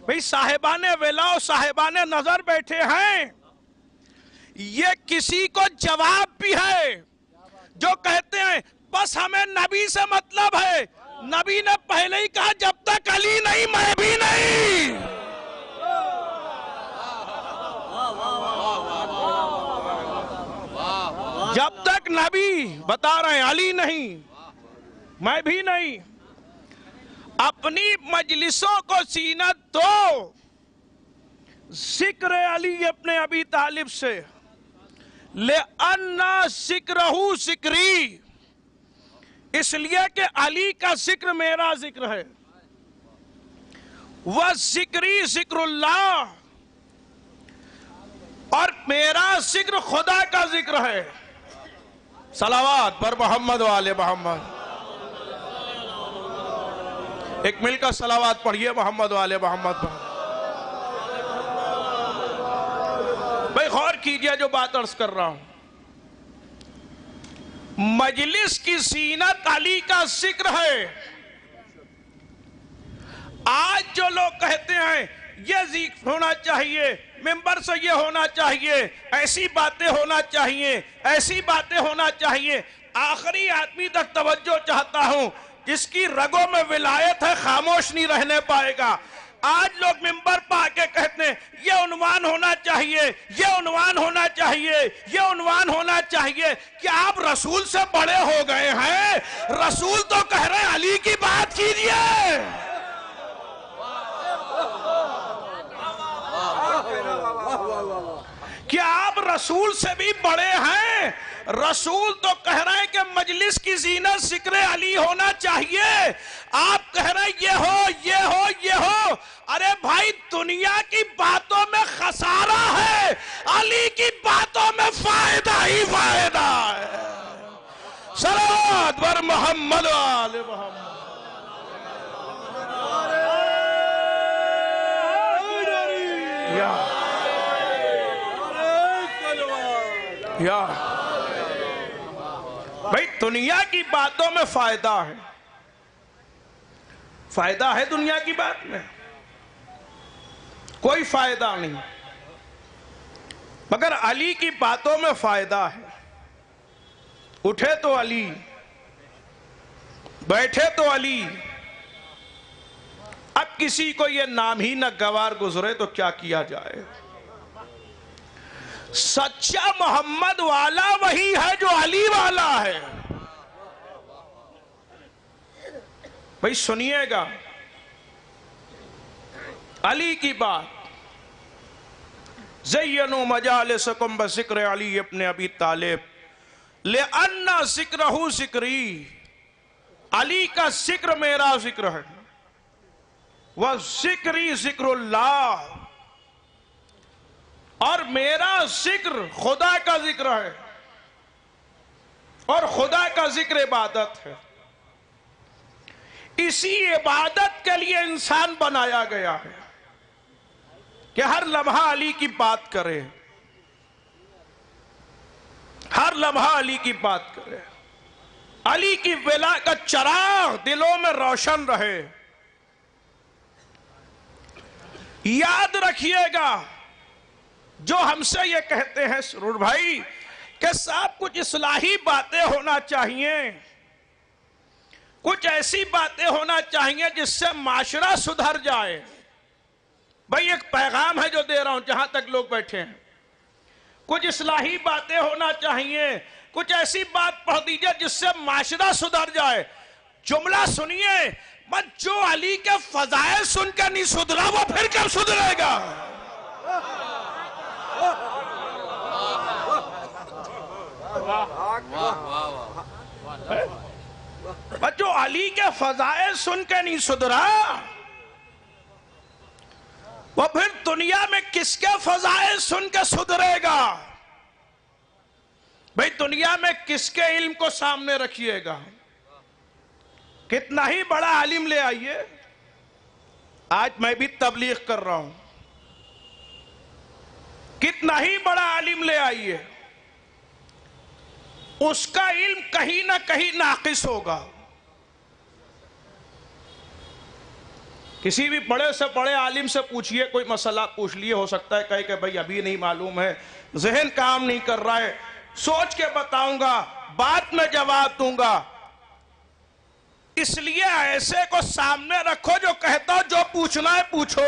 بھئی صاحبان ولا و صاحبان نظر بیٹھے ہیں، یہ کسی کو جواب بھی ہے جو کہتے ہیں بس ہمیں نبی سے مطلب ہے. نبی نے پہلے ہی کہا جب تک علی نہیں میں بھی نہیں. جب تک نبی بتا رہے ہیں علی نہیں میں بھی نہیں. اپنی مجلسوں کو زینت دو ذکر علی ابن ابی طالب سے. لِأَنَّ ذِكْرَهُ ذِكْرِي، اس لیے کہ علی کا ذکر میرا ذکر ہے. وَذِكْرِي ذکر اللہ، اور میرا ذکر خدا کا ذکر ہے. صلوات پر محمد والے محمد. ایک مل کر صلوات پڑھیے محمد والے محمد پر. بھئی غور کیجئے جو بات عرض کر رہا ہوں. مجلس کی زینت علی کا ذکر ہے. آج جو لوگ کہتے ہیں یہ ذکر ہونا چاہیے، ممبر سے یہ ہونا چاہیے، ایسی باتیں ہونا چاہیے، ایسی باتیں ہونا چاہیے، آخری آدمی تک توجہ چاہتا ہوں جس کی رگوں میں ولایت ہے خاموش نہیں رہنے پائے گا. آج لوگ ممبر پہ آ کے کہتے ہیں یہ عنوان ہونا چاہیے، یہ عنوان ہونا چاہیے، یہ عنوان ہونا چاہیے. کیا آپ رسول سے بڑے ہو گئے ہیں؟ رسول تو کہہ رہے ہیں علی کی بات کیجئے. کیا آپ رسول سے بھی بڑے ہیں؟ رسول تو کہہ رہے ہیں کہ مجلس کی زینت ذکر علی ہونا چاہیے. آپ کہہ رہے ہیں یہ ہو یہ ہو یہ ہو. ارے بھائی دنیا کی باتوں میں خسارہ ہے، علی کی باتوں میں فائدہ ہی فائدہ ہے. صلوات بر محمد آل محمد. یا بھائی دنیا کی باتوں میں فائدہ ہے، فائدہ ہے دنیا کی بات میں؟ کوئی فائدہ نہیں، مگر علی کی باتوں میں فائدہ ہے. اٹھے تو علی، بیٹھے تو علی. اب کسی کو یہ نام ہی نہ گوار گزرے تو کیا کیا جائے؟ سچا محمد والا وہی ہے جو علی والا ہے. بھئی سنیے گا علی کی بات. زینوا مجالسکم بذکر علی ابن ابی طالب لأن ذکرہ ذکری. علی کا ذکر میرا ذکر ہے. وذکری ذکر اللہ، اور میرا ذکر خدا کا ذکر ہے، اور خدا کا ذکر عبادت ہے. اسی عبادت کے لیے انسان بنایا گیا ہے کہ ہر لمحہ علی کی بات کرے، ہر لمحہ علی کی بات کرے. علی کی ولا کا چراغ دلوں میں روشن رہے. یاد رکھیے گا جو ہم سے یہ کہتے ہیں سرور بھائی کہ صاحب کچھ اصلاحی باتیں ہونا چاہیے، کچھ ایسی باتیں ہونا چاہیے جس سے معاشرہ سدھر جائے. بھائی ایک پیغام ہے جو دے رہا ہوں جہاں تک لوگ بیٹھے ہیں. کچھ اصلاحی باتیں ہونا چاہیے، کچھ ایسی بات پڑھ دیجئے جس سے معاشرہ سدھر جائے. جملہ سنیے مت، جو علی کے فضائل سن کے نہیں سدھرا وہ پھر کب سدھرے گا؟ جو علی کے فضائل سن کے نہیں سدھرا وہ پھر دنیا میں کس کے فضائل سن کے سدھرے گا؟ بھئی دنیا میں کس کے علم کو سامنے رکھیے گا؟ کتنا ہی بڑا عالم لے آئیے. آج میں بھی تبلیغ کر رہا ہوں، کتنا ہی بڑا عالم لے آئیے، اس کا علم کہیں نہ کہیں ناقص ہوگا. کسی بھی بڑے سے بڑے عالم سے پوچھئے، کوئی مسئلہ پوچھ لیے، ہو سکتا ہے کہے کہ بھئی ابھی نہیں معلوم ہے، ذہن کام نہیں کر رہا ہے، سوچ کے بتاؤں گا، بات میں جواب دوں گا. اس لیے ایسے کو سامنے رکھو جو کہتا ہو جو پوچھنا ہے پوچھو.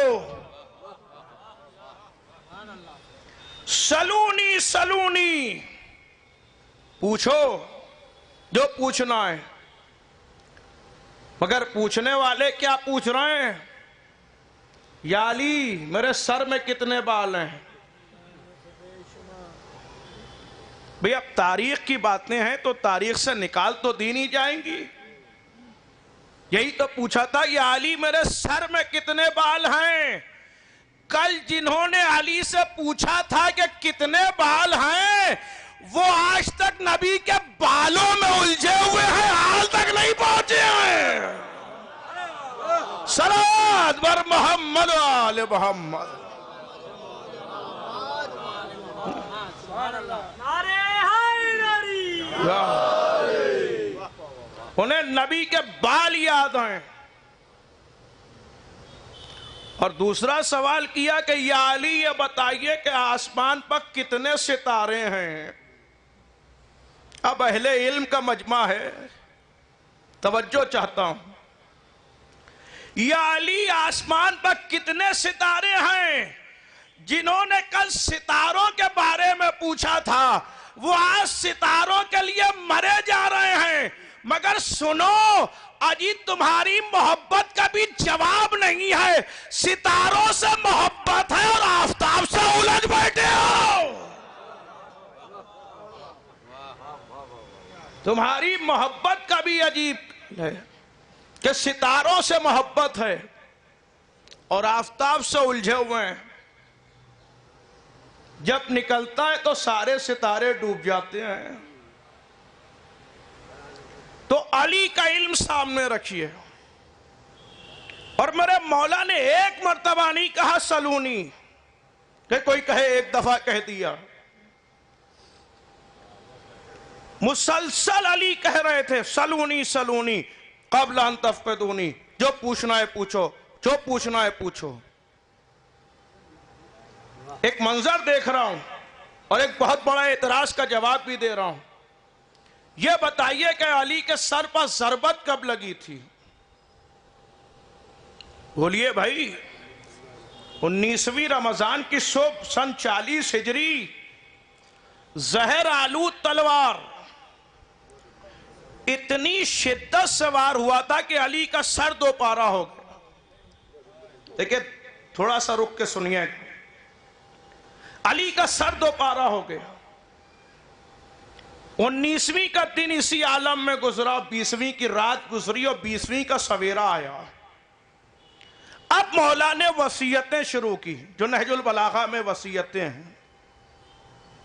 سلونی سلونی، پوچھو جو پوچھنا ہے. مگر پوچھنے والے کیا پوچھ رہے ہیں؟ یا علی میرے سر میں کتنے بال ہیں؟ بھئی اب تاریخ کی باتیں ہیں تو تاریخ سے نکال تو دی نہیں جائیں گی. یہی تو پوچھا تھا یا علی میرے سر میں کتنے بال ہیں؟ کل جنہوں نے علی سے پوچھا تھا کہ کتنے بال ہیں وہ آج تک نبی کے بالوں میں الجھے ہوئے ہیں، حال تک نہیں پہنچے ہیں۔ صلوات بر محمد و آل محمد۔ انہیں نبی کے بال یاد ہیں۔ اور دوسرا سوال کیا کہ یا علی یہ بتائیے کہ آسمان پر کتنے ستارے ہیں؟ اب اہل علم کا مجمع ہے، توجہ چاہتا ہوں۔ یا علی آسمان پر کتنے ستارے ہیں؟ جنہوں نے کل ستاروں کے بارے میں پوچھا تھا وہ آج ستاروں کے لیے مرے جا رہے ہیں، مگر سنو اجی تمہاری محبت کا بھی جواب نہیں ہے، ستاروں سے محبت ہے اور آفتاب سے الجھ بیٹھے ہو۔ تمہاری محبت کا بھی عجیب ہے کہ ستاروں سے محبت ہے اور آفتاب سے الجھے ہوئے ہیں۔ جب نکلتا ہے تو سارے ستارے ڈوب جاتے ہیں۔ تو علی کا علم سامنے رکھیے، اور میرے مولا نے ایک مرتبہ نہیں کہا سلونی، کہ کوئی کہے ایک دفعہ کہہ دیا، مسلسل علی کہہ رہے تھے سلونی سلونی قبل ان تفقدونی، جو پوچھنا ہے پوچھو، جو پوچھنا ہے پوچھو۔ ایک منظر دیکھ رہا ہوں اور ایک بہت بڑا اعتراض کا جواب بھی دے رہا ہوں۔ یہ بتائیے کہ علی کے سر پر ضربت کب لگی تھی؟ بولیے بھائی، 19ویں رمضان کی صبح سن 40 ہجری، زہر آلود تلوار اتنی شدت سے وار ہوا تھا کہ علی کا سر دو پارہ ہو گیا۔ دیکھیں تھوڑا سا رک کے سنیے، علی کا سر دو پارہ ہو گیا۔ 19ویں کا دن اسی عالم میں گزرا، 20ویں کی رات گزری اور 20ویں کا سویرا آیا۔ اب مولا نے وصیتیں شروع کی، جو نہج البلاغہ میں وصیتیں ہیں،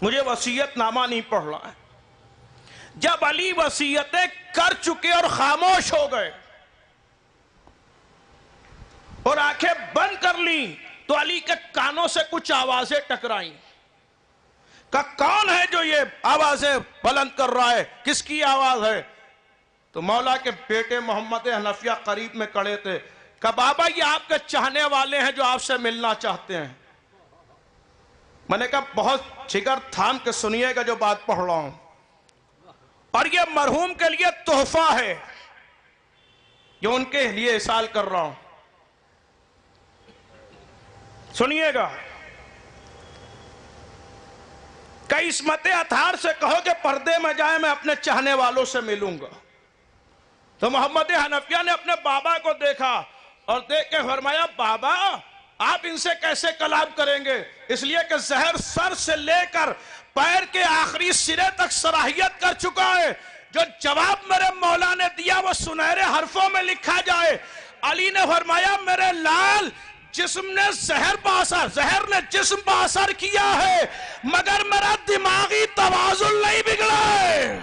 مجھے وصیت نامہ نہیں پڑھنا ہے۔ جب علی وصیتیں کر چکے اور خاموش ہو گئے اور آنکھیں بند کر لیں تو علی کے کانوں سے کچھ آوازیں ٹکرائیں۔ کہ کون ہے جو یہ آوازیں بلند کر رہا ہے؟ کس کی آواز ہے؟ تو مولا کے بیٹے محمد حنفیہ قریب میں کھڑے تھے۔ کہ بابا یہ آپ کے چاہنے والے ہیں جو آپ سے ملنا چاہتے ہیں۔ میں نے کہا بہت جگر تھام کے سنیے گا جو بات پڑھ رہا ہوں، اور یہ مرحوم کے لیے تحفہ ہے جو ان کے لیے احسال کر رہا ہوں، سنیے گا۔ کہ عصمت اطہار سے کہو کہ پردے میں جائے، میں اپنے چاہنے والوں سے ملوں گا۔ تو محمد حنفیہ نے اپنے بابا کو دیکھا اور دیکھ کے فرمایا بابا آپ ان سے کیسے کلام کریں گے؟ اس لیے کہ زہر سر سے لے کر پیر کے آخری سرے تک صلاحیت کر چکا ہے۔ جو جواب میرے مولا نے دیا وہ سنہرے حرفوں میں لکھا جائے۔ علی نے فرمایا میرے لال، جسم نے زہر نے جسم پر اثر کیا ہے مگر میرا دماغی توازن نہیں بگڑا ہے۔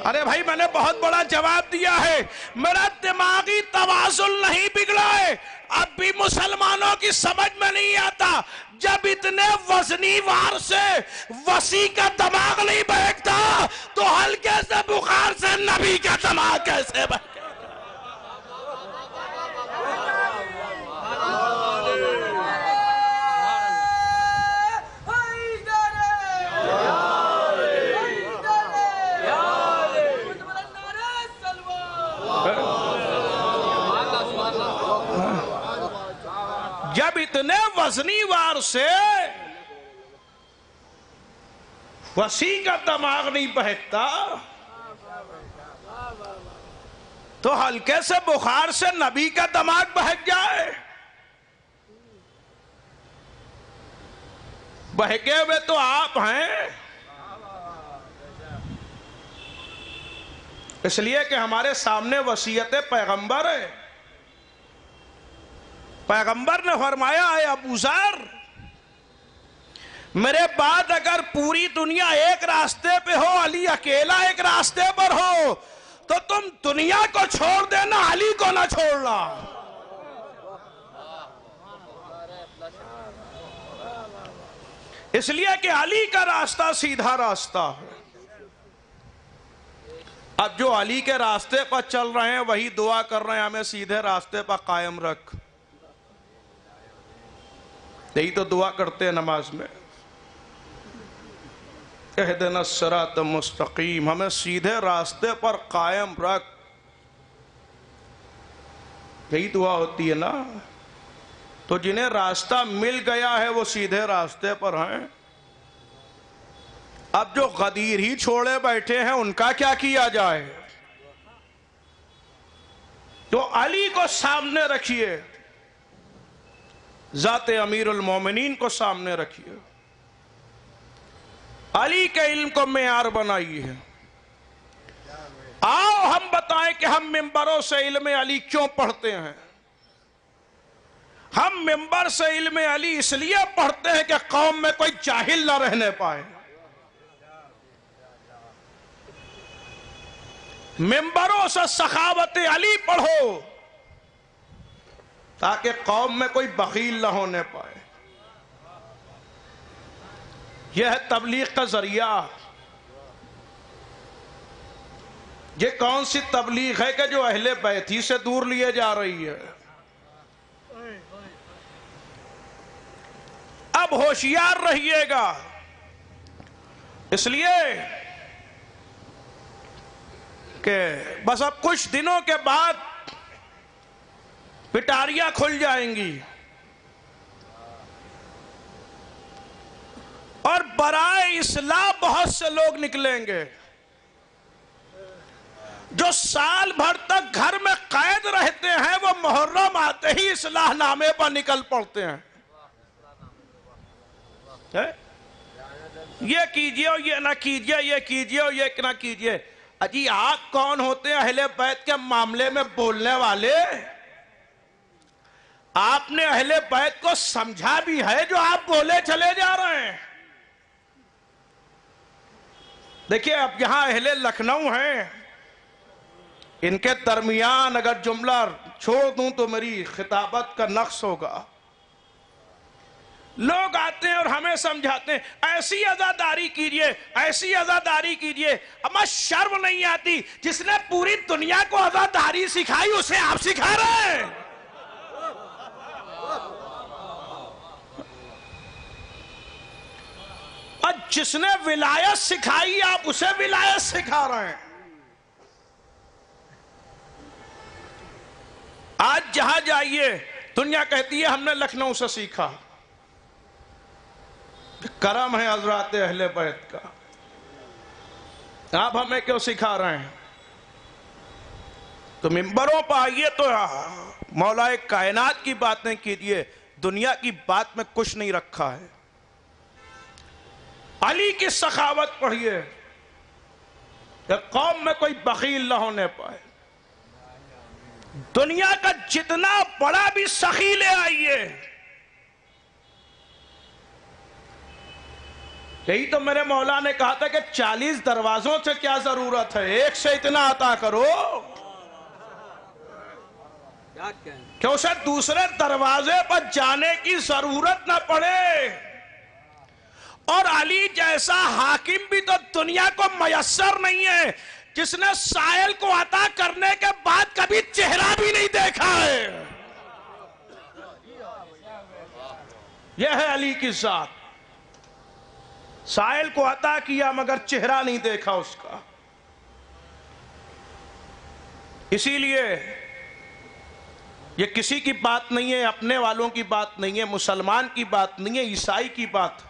ارے بھائی میں نے بہت بڑا جواب دیا ہے، میرا دماغی توازن نہیں بگڑا ہے۔ اب بھی مسلمانوں کی سمجھ میں نہیں آتا، جب اتنے وزنی وار سے وسیع کا دماغ نہیں بہکتا تو ہلکے سے بخار سے نبی کا دماغ کیسے بہکے؟ جب اتنے وزنی وار سے وسیع کا دماغ نہیں بہکتا تو ہلکے سے بخار سے نبی کا دماغ بہک جائے؟ بہکے ہوئے تو آپ ہیں، اس لیے کہ ہمارے سامنے وصیت پیغمبر ہے. پیغمبر نے فرمایا ہے ابو ذر میرے بعد اگر پوری دنیا ایک راستے پہ ہو علی اکیلا ایک راستے پر ہو تو تم دنیا کو چھوڑ دینا علی کو نہ چھوڑنا. اس لیے کہ علی کا راستہ سیدھا راستہ ہے. اب جو علی کے راستے پر چل رہے ہیں وہی دعا کر رہے ہیں ہمیں سیدھے راستے پر قائم رکھ. یہی تو دعا کرتے ہیں نماز میں, اہدنا الصراط المستقیم, ہمیں سیدھے راستے پر قائم رکھ. یہی دعا ہوتی ہے نا. تو جنہیں راستہ مل گیا ہے وہ سیدھے راستے پر ہیں. اب جو غدیر ہی چھوڑے بیٹھے ہیں ان کا کیا کیا جائے؟ تو علی کو سامنے رکھیے, ذات امیر المومنین کو سامنے رکھیے, علی کے علم کو معیار بنائیے. آؤ ہم بتائیں کہ ہم ممبروں سے علم علی کیوں پڑھتے ہیں. ہم ممبر سے علم علی اس لیے پڑھتے ہیں کہ قوم میں کوئی جاہل نہ رہنے پائے. ممبروں سے سخاوت علی پڑھو تاکہ قوم میں کوئی بخیل نہ ہونے پائے. یہ ہے تبلیغ کا ذریعہ. یہ کون سی تبلیغ ہے کہ جو اہل بیت ہی سے دور لیے جا رہی ہے. اب ہوشیار رہیے گا. اس لیے کہ بس اب کچھ دنوں کے بعد پٹاریاں کھل جائیں گی اور برائے اصلاح بہت سے لوگ نکلیں گے جو سال بھر تک گھر میں قید رہتے ہیں وہ محرم آتے ہی اصلاح نامے پر نکل پڑتے ہیں. یہ کیجئے اور یہ نہ کیجئے, یہ کیجئے اور یہ نہ کیجئے. اجی آپ کون ہوتے ہیں اہل بیت کے معاملے میں بولنے والے؟ آپ نے اہل بیت کو سمجھا بھی ہے جو آپ بولے چلے جا رہے ہیں. دیکھیے اب یہاں اہل لکھنؤ ہیں, ان کے درمیان اگر جملہ چھوڑ دوں تو میری خطابت کا نقص ہوگا. لوگ آتے ہیں اور ہمیں سمجھاتے ہیں ایسی عزاداری کیجئے, ایسی عزاداری کیجئے. اما شرم نہیں آتی؟ جس نے پوری دنیا کو عزاداری سکھائی اسے آپ سکھا رہے ہیں. اور جس نے ولایت سکھائی آپ اسے ولایت سکھا رہے ہیں. آج جہاں جائیے دنیا کہتی ہے ہم نے لکھنؤ سے سیکھا. کرم ہے حضرات اہل بیت کا, آپ ہمیں کیوں سکھا رہے ہیں؟ تو ممبروں پہ آئیے تو مولا کائنات کی باتیں کیجئے, دنیا کی بات میں کچھ نہیں رکھا ہے. علی کی سخاوت پڑھیے کہ قوم میں کوئی بخیل نہ ہونے پائے. دنیا کا جتنا بڑا بھی سخی لے آئیے. یہی تو میرے مولا نے کہا تھا کہ 40 دروازوں سے کیا ضرورت ہے, ایک سے اتنا عطا کرو کہ اسے دوسرے دروازے پر جانے کی ضرورت نہ پڑے. اور علی جیسا حاکم بھی تو دنیا کو میسر نہیں ہے جس نے سائل کو عطا کرنے کے بعد کبھی چہرہ بھی نہیں دیکھا ہے. یہ ہے علی کی ذات. سائل کو عطا کیا مگر چہرہ نہیں دیکھا اس کا. اسی لیے یہ کسی کی بات نہیں ہے, اپنے والوں کی بات نہیں ہے, مسلمان کی بات نہیں ہے, عیسائی کی بات.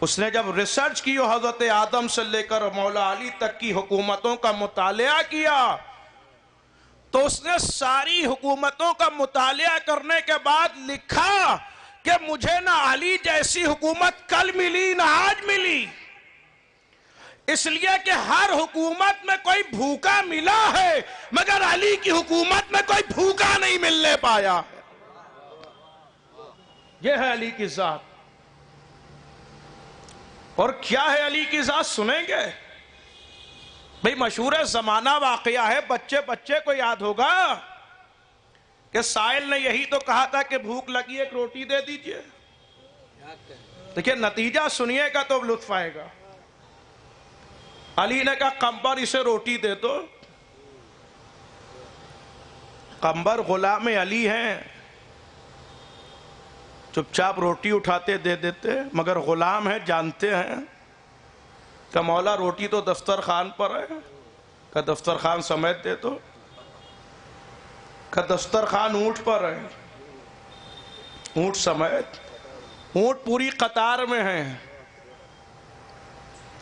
اس نے جب ریسرچ کی حضرت آدم سے لے کر مولا علی تک کی حکومتوں کا مطالعہ کیا تو اس نے ساری حکومتوں کا مطالعہ کرنے کے بعد لکھا کہ مجھے نہ علی جیسی حکومت کل ملی نہ آج ملی. اس لیے کہ ہر حکومت میں کوئی بھوکا ملا ہے مگر علی کی حکومت میں کوئی بھوکا نہیں ملنے پایا. یہ ہے علی کی ذات. اور کیا ہے علی کی ذات سنیں گے بھئی. مشہور زمانہ واقعہ ہے, بچے بچے کو یاد ہوگا کہ سائل نے یہی تو کہا تھا کہ بھوک لگی ایک روٹی دے دیجئے. دیکھیں نتیجہ سنیے گا تو لطف آئے گا. علی نے کہا قمبر اسے روٹی دے دو. قمبر غلام علی ہیں, چپ چاپ روٹی اٹھاتے دے دیتے, مگر غلام ہیں جانتے ہیں کہ مولا روٹی تو دسترخوان پر ہے, کہ دسترخوان سمیت دے دو, کہ دسترخوان اونٹ پر ہے, اونٹ سمیت. اونٹ پوری قطار میں ہیں,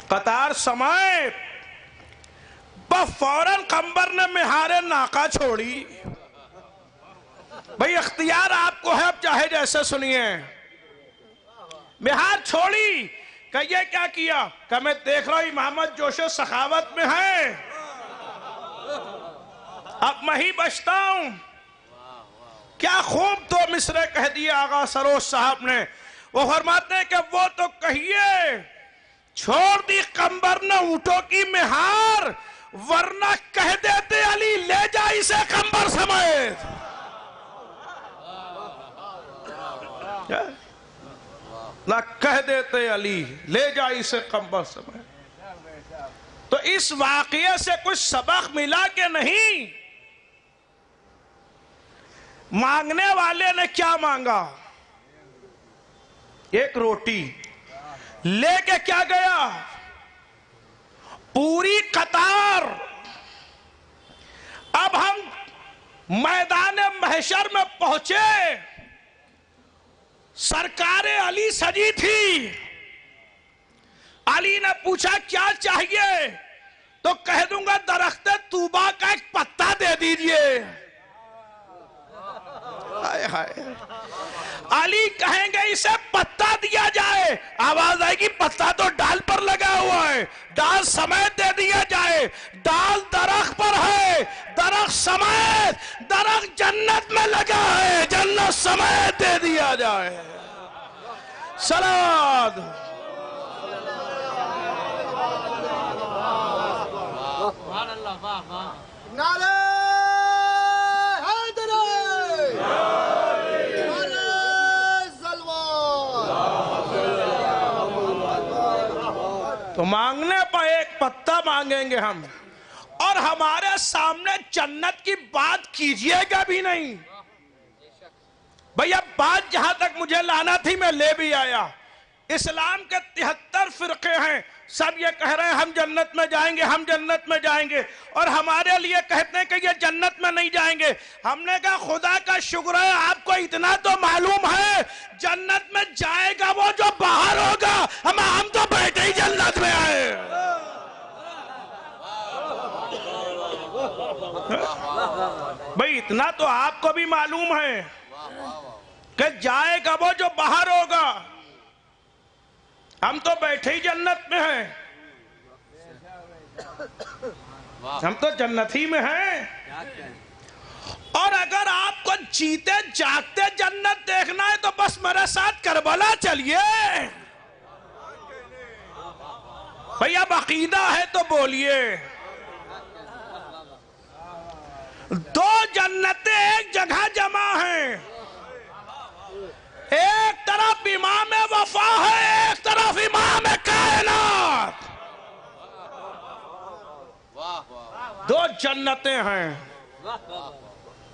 قطار سمیت. فوراً قمبر نے مہار ناقہ چھوڑی. بھئی اختیار آپ کو ہے, اب چاہے جیسے سنیے. مہار چھوڑی. کہ یہ کیا کیا؟ کہ میں دیکھ رہا ہوں امامت جوش سخاوت میں ہے, اب میں ہی بچتا ہوں. کیا خوب دو مصرے کہہ دیے آغا سروش صاحب نے. وہ فرماتے ہیں کہ وہ تو کہیے چھوڑ دی قمبر نے اونٹوں کی مہار, ورنہ کہہ دیتے علی لے جا اسے قمبر سمیت. نہ کہہ دیتے علی لے جا اسے قمبر سمیت. تو اس واقعے سے کچھ سبق ملا کہ نہیں؟ مانگنے والے نے کیا مانگا؟ ایک روٹی. لے کے کیا گیا؟ پوری قطار. اب ہم میدان محشر میں پہنچے, سرکار علی سجی تھی. علی نے پوچھا کیا چاہیے؟ تو کہہ دوں گا درخت طوبہ کا ایک پتا دے دیجئے. علی کہیں گے اسے پتا دیا جائے, آواز آئے گی پتا تو ڈال پر لگا ہوا ہے, ڈال سمیت دے دیا جائے. ڈال درخت پر ہے, درخت سمیت, درخت جنت میں لگا ہے, جنت سمیت دے دیا جائے. سلام. نعرہ تو مانگنے پر ایک پتا مانگیں گے ہم, اور ہمارے سامنے جنت کی بات کیجئے گا بھی نہیں. بھئی اب بات جہاں تک مجھے لانا تھی میں لے بھی آیا. اسلام کے 73 فرقے ہیں, سب یہ کہہ رہے ہیں ہم جنت میں جائیں گے, ہم جنت میں جائیں گے, اور ہمارے لیے کہتے ہیں کہ یہ جنت میں نہیں جائیں گے. ہم نے کہا خدا کا شکر ہے آپ کو اتنا تو معلوم ہے جنت میں جائے گا وہ جو باہر ہوگا, ہم تو بیٹھے ہی جنت میں آئے. بھئی اتنا تو آپ کو بھی معلوم ہے کہ جائے گا وہ جو باہر ہوگا, ہم تو بیٹھے ہی جنت میں ہیں, ہم تو جنت ہی میں ہیں. اور اگر آپ کو جیتے جاگتے جنت دیکھنا ہے تو بس میرے ساتھ کربلا چلیے. بھئی اب عقیدہ ہے تو بولیے. دو جنتیں ایک جگہ جمع ہیں, ایک طرف امام وفا ہے, ایک طرف امام کائنات. دو جنتیں ہیں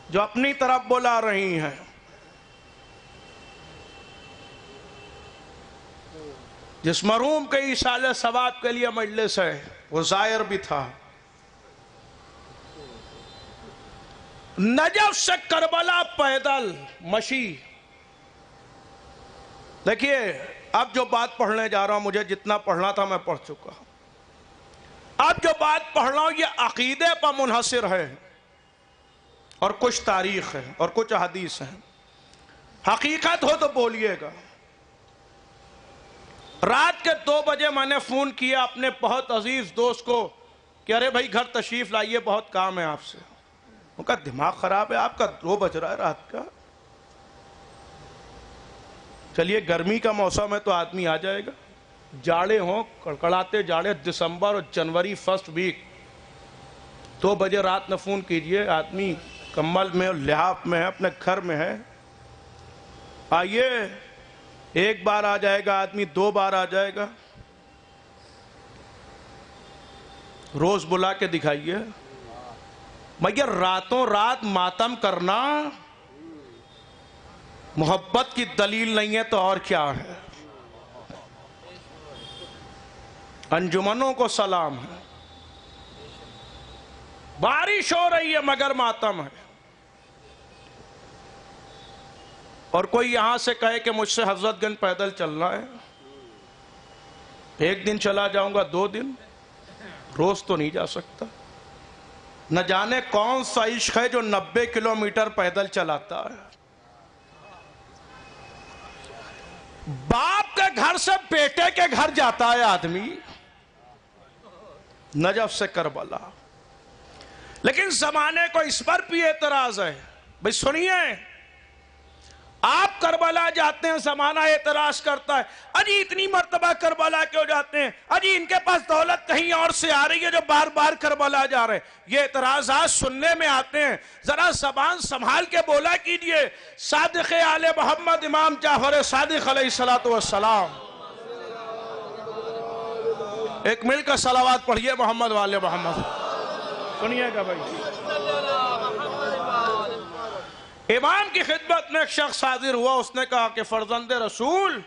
جو اپنی طرف بلا رہی ہیں. جس مرحوم کے ایصال ثواب کے لیے مجلس ہے وہ زائر بھی تھا. نجف سے کربلا پیدل مشی. دیکھیے اب جو بات پڑھنے جا رہا ہوں, مجھے جتنا پڑھنا تھا میں پڑھ چکا ہوں. اب جو بات پڑھ رہا ہوں یہ عقیدے پر منحصر ہے, اور کچھ تاریخ ہے اور کچھ حدیث ہے. حقیقت ہو تو بولیے گا. رات کے 2 بجے میں نے فون کیا اپنے بہت عزیز دوست کو کہ ارے بھائی گھر تشریف لائیے، بہت کام ہے آپ سے۔ ان کا دماغ خراب ہے آپ کا، 2 بج رہا ہے رات کا۔ چلیے گرمی کا موسم ہے تو آدمی آ جائے گا، جاڑے ہوں کڑکڑاتے جاڑے، دسمبر اور جنوری فرسٹ ویک، 2 بجے رات میں فون کیجئے، آدمی کمل میں اور لحاف میں ہے، اپنے گھر میں ہے، آئیے۔ 1 بار آ جائے گا آدمی، 2 بار آ جائے گا، روز بلا کے دکھائیے۔ مگر راتوں رات ماتم کرنا محبت کی دلیل نہیں ہے تو اور کیا ہے؟ انجمنوں کو سلام ہے، بارش ہو رہی ہے مگر ماتم ہے۔ اور کوئی یہاں سے کہے کہ مجھ سے حضرت گنج پیدل چلنا ہے، 1 دن چلا جاؤں گا، 2 دن، روز تو نہیں جا سکتا۔ نہ جانے کون سا عشق ہے جو 90 کلومیٹر پیدل چلاتا ہے۔ باپ کے گھر سے بیٹے کے گھر جاتا ہے آدمی، نجف سے کربلا۔ لیکن زمانے کو اس پر بھی اعتراض ہے، بھئی سنیے، آپ کربلا جاتے ہیں، زمانہ اعتراض کرتا ہے، اجی اتنی مرتبہ کربلا کیوں جاتے ہیں، اجی ان کے پاس دولت کہیں اور سے آ رہی ہے جو بار بار کربلا جا رہے ہیں۔ یہ اعتراضات سننے میں آتے ہیں، ذرا زبان سنبھال کے بولا کیجئے۔ صادق آل محمد امام جعفر صادق علیہ السلام، ایک مل کر صلوات پڑھیے محمد والے محمد، سنیے گا بھائی۔ امام کی خدمت میں ایک شخص حاضر ہوا، اس نے کہا کہ فرزند رسول،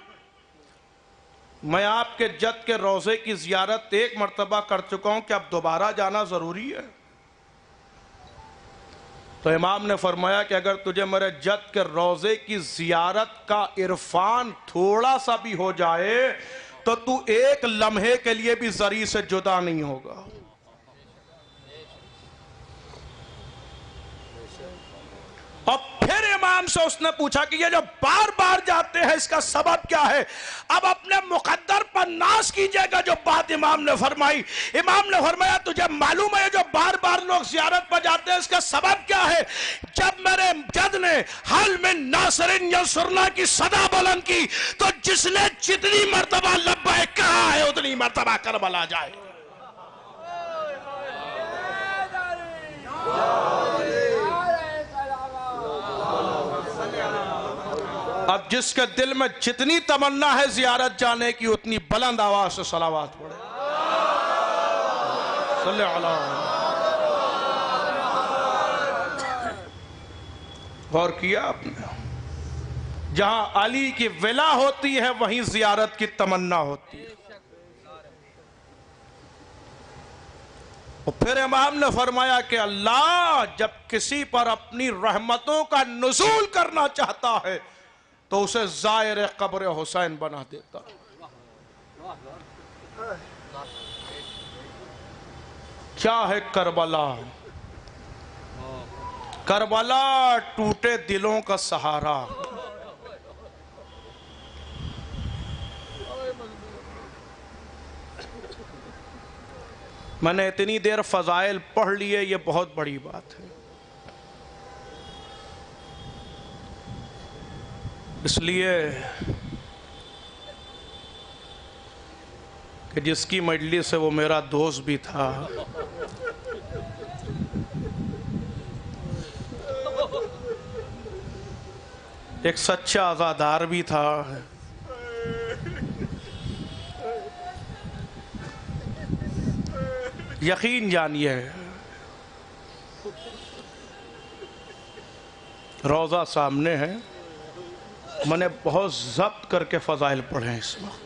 میں آپ کے جد کے روضے کی زیارت 1 مرتبہ کر چکا ہوں کہ اب دوبارہ جانا ضروری ہے؟ تو امام نے فرمایا کہ اگر تجھے میرے جد کے روضے کی زیارت کا عرفان تھوڑا سا بھی ہو جائے تو تو 1 لمحے کے لیے بھی ذری سے جدا نہیں ہوگا۔ اور پھر امام سے اس نے پوچھا کہ یہ جو بار بار جاتے ہیں اس کا سبب کیا ہے؟ اب اپنے مقدر پر ناز کیجئے گا جو بات امام نے فرمائی۔ امام نے فرمایا تجھے معلوم ہے جو بار بار لوگ زیارت پر جاتے ہیں اس کا سبب کیا ہے؟ جب میرے جد نے حل من ناصر ینصرنا کی صدا بلند کی تو جس نے جتنی مرتبہ لبیک کہا ہے اتنی مرتبہ کربلا جائے۔ اب جس کے دل میں جتنی تمنا ہے زیارت جانے کی اتنی بلند آواز سے صلوات پڑھے۔ صلی اللہ علیہ وسلم۔ غور کیا آپ نے؟ جہاں علی کی ولا ہوتی ہے وہیں زیارت کی تمنا ہوتی ہے۔ اور پھر امام نے فرمایا کہ اللہ جب کسی پر اپنی رحمتوں کا نزول کرنا چاہتا ہے تو اسے زائر قبر حسین بنا دیتا۔ کیا ہے کربلا؟ کربلا ٹوٹے دلوں کا سہارا۔ میں نے اتنی دیر فضائل پڑھ لیے، یہ بہت بڑی بات ہے۔ اس لیے کہ جس کی مجلس سے وہ میرا دوست بھی تھا، ایک سچا عزادار بھی تھا، یقین جانیے روضہ سامنے ہے، میں نے بہت ضبط کر کے فضائل پڑھے ہیں اس وقت۔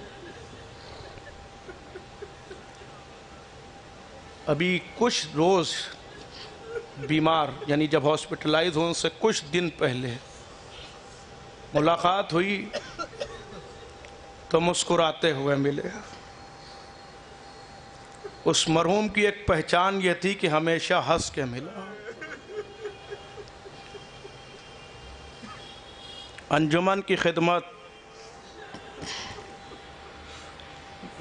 ابھی کچھ روز بیمار یعنی جب ہاسپٹلائز ہوں سے کچھ دن پہلے ملاقات ہوئی تو مسکراتے ہوئے ملے۔ اس مرحوم کی ایک پہچان یہ تھی کہ ہمیشہ ہنس کے ملا۔ انجمن کی خدمت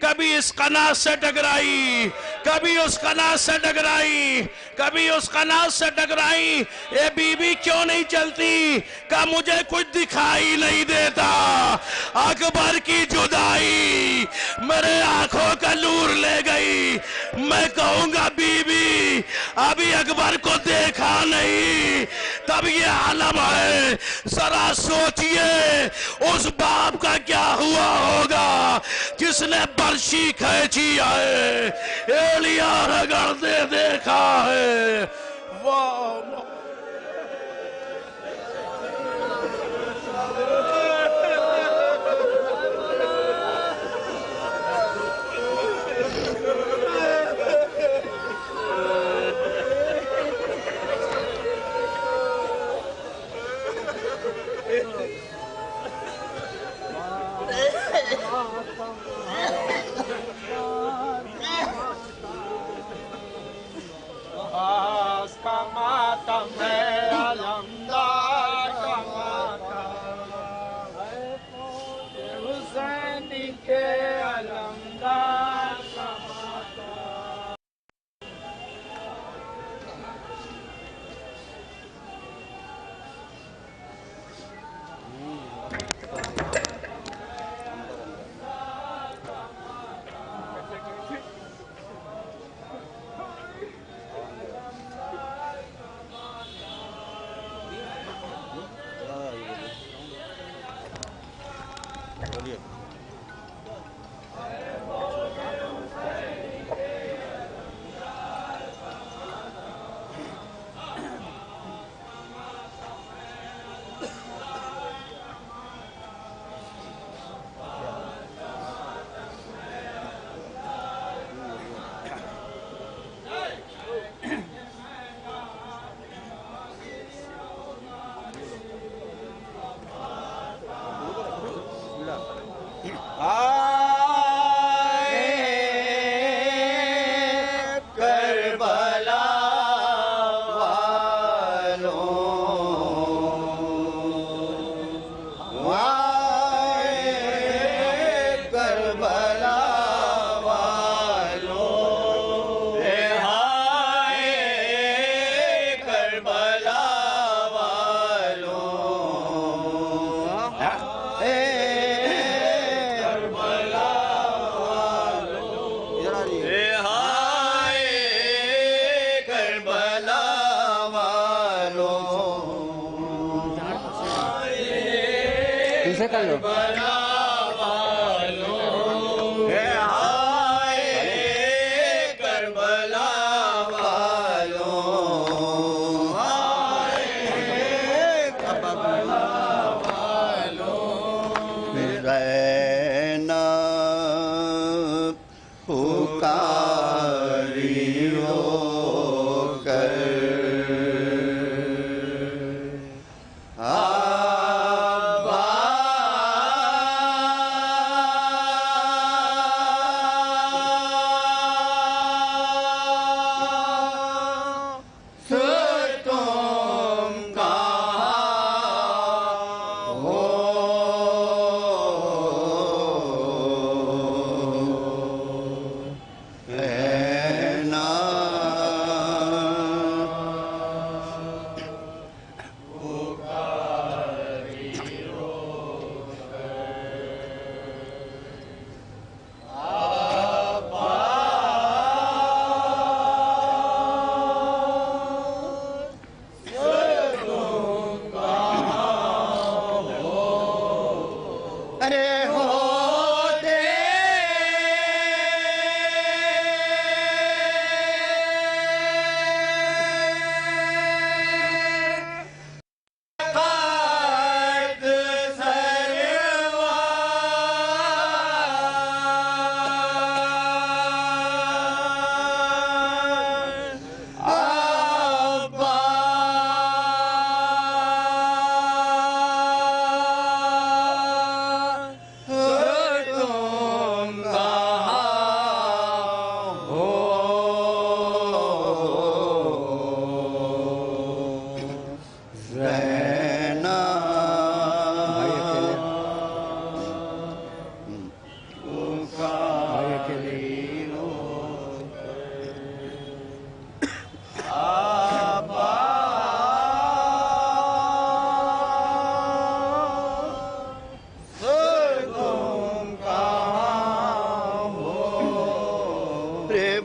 کبھی اس قنات سے ٹکرائی، کبھی اس قنات سے ٹکرائی، کبھی اس قنات سے ٹکرائی، اے بی بی کیوں نہیں چلتی؟ کہ مجھے کچھ دکھائی نہیں دیتا، اکبر کی جدائی میرے آنکھوں کا نور لے گئی، میں کہوں گا بی بی ابھی اکبر کو دیکھا نہیں، تب یہ عالم ہے، ذرا سوچئے اس باپ کا کیا ہوا ہوگا جس نے برشی کھینچی ہے، ایلیا رگڑتے دیکھا ہے، واہ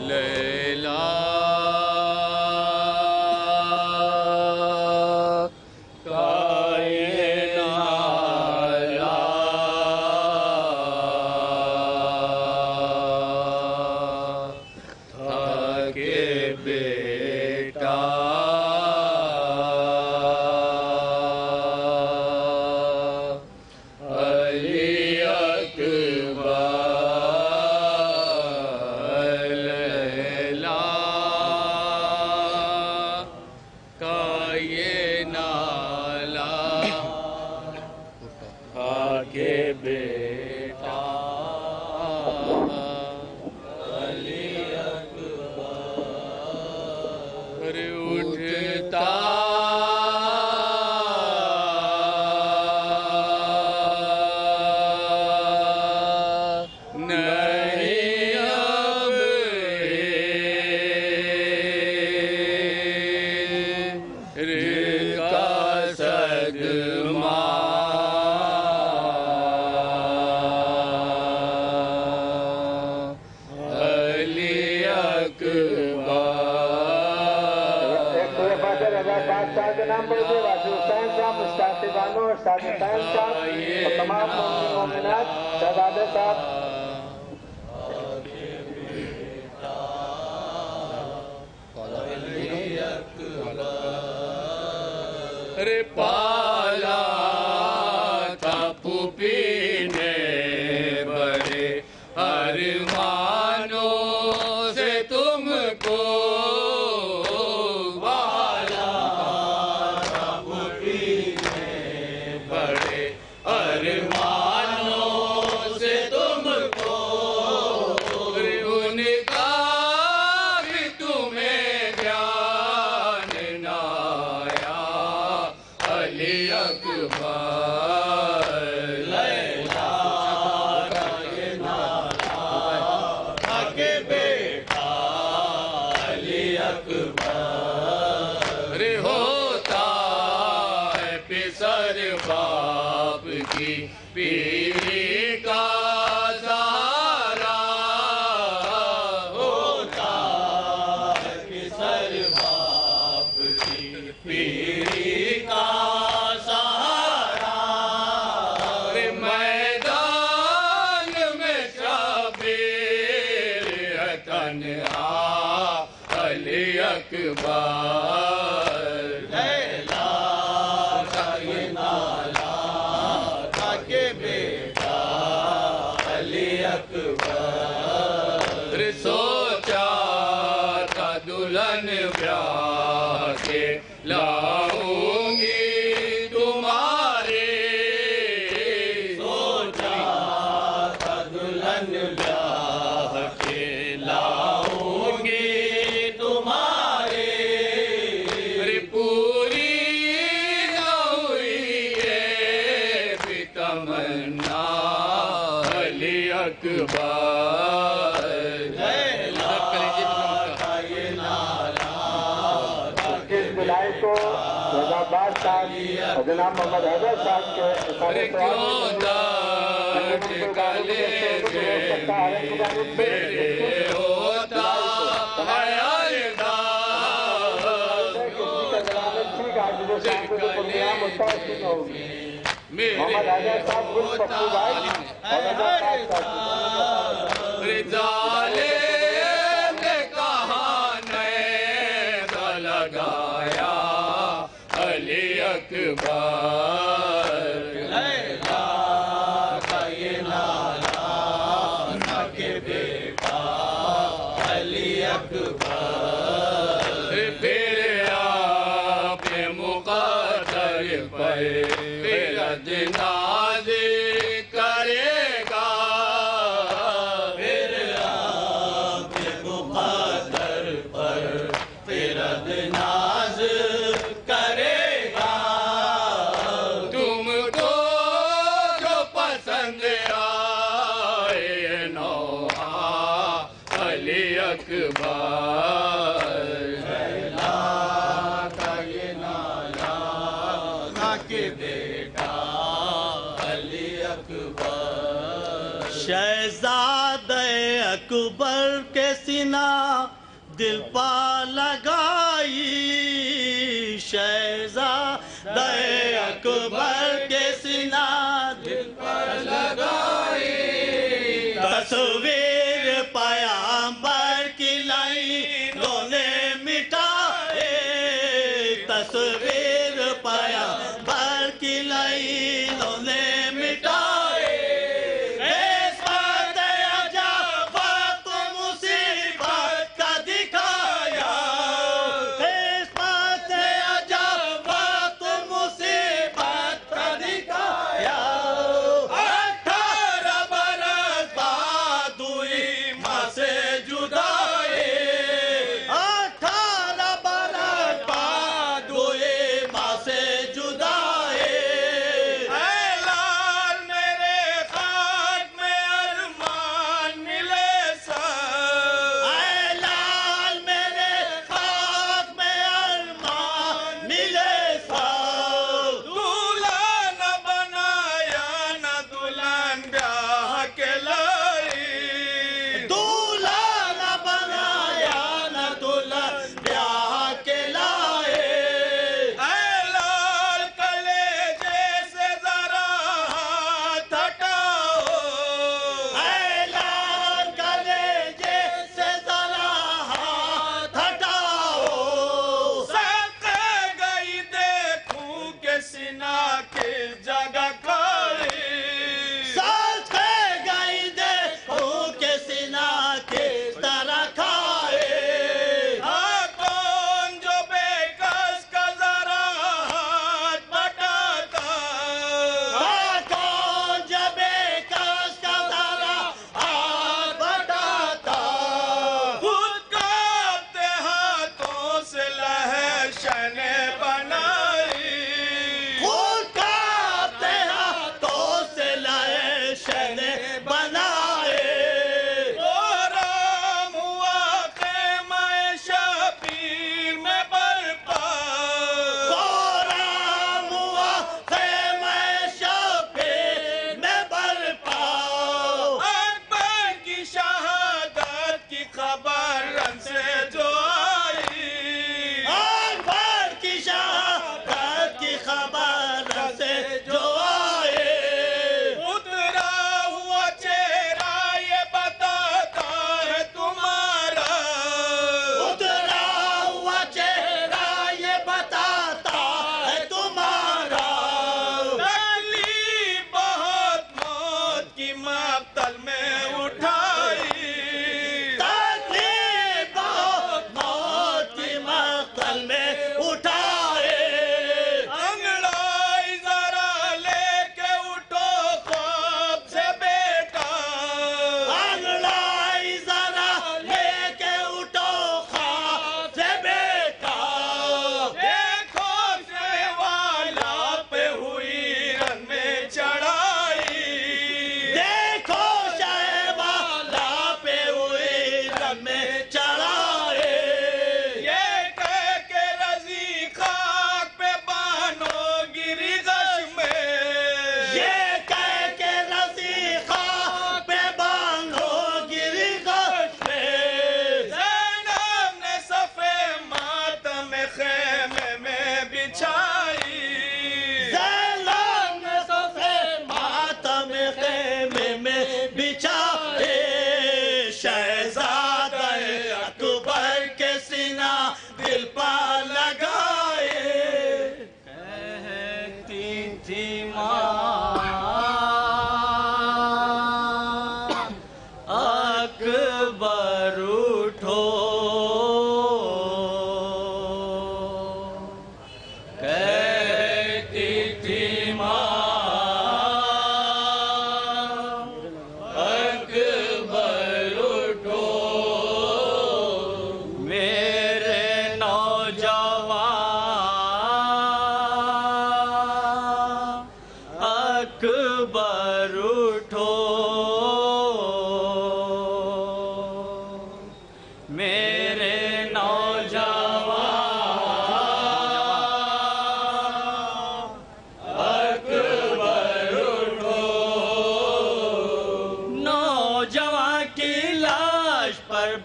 لیلا ارے پالا تھا پھوپھی نے بڑے ارمانوں سے تم کو پالا تھا پھوپھی نے بڑے ارمانوں سے تم کو ان کا بھی تمہیں دھیان نہ آیا علی اکبر لیلا کا یہ نالا تھا کہ بیٹا علی اکبر ہوتا ہے پسر باپ کی پیری کا سہارا ہوتا ہے پسر باپ کی پیری کا سہارا میدان میں شبیر ہے تنہا علی اکبر لیلا کا یہ نالا تھا کہ بیٹا علی اکبر سوچا تھا دلہن بیاہ کے لاؤں گی تمہارے سوچا تھا دلہن بیاہ کے لاؤں گی تمہارے پوری نہ ہوئی یہ بھی تمنا علی اکبر لیلا کا یہ نالا اس بلائی کو رضا آباد صاحب اور جناب محمد حیدر صاحب کے ارے کیوں داٹ کلے میرے ہوتا ہے محمد حیدر صاحب گل پپو بھائی ظالم نے کہاں نیزہ لگایا علی اکبر لیلا کا یہ نالا تھا کہ بیٹا علی اکبر پھر آپ مقدر پر ناز کرے گا پھر آپ مقدر پر فرد ناز کرے گا تم کو جو پسند آئے نوحہ علی اکبر لیلا کا یہ نالا تھا کہ بیٹا علی اکبر شہزادہ اکبر اکبر کے سینہ دل پا لگائی شہزادہ اکبر کے سینہ دل پا لگائی تصویر پیغمبر کی لائنوں نے مٹائے تصویر پیغمبر کی لائنوں نے مٹائے عصمت عجب وقت مصیبت کا دکھایا عصمت عجب وقت مصیبت کا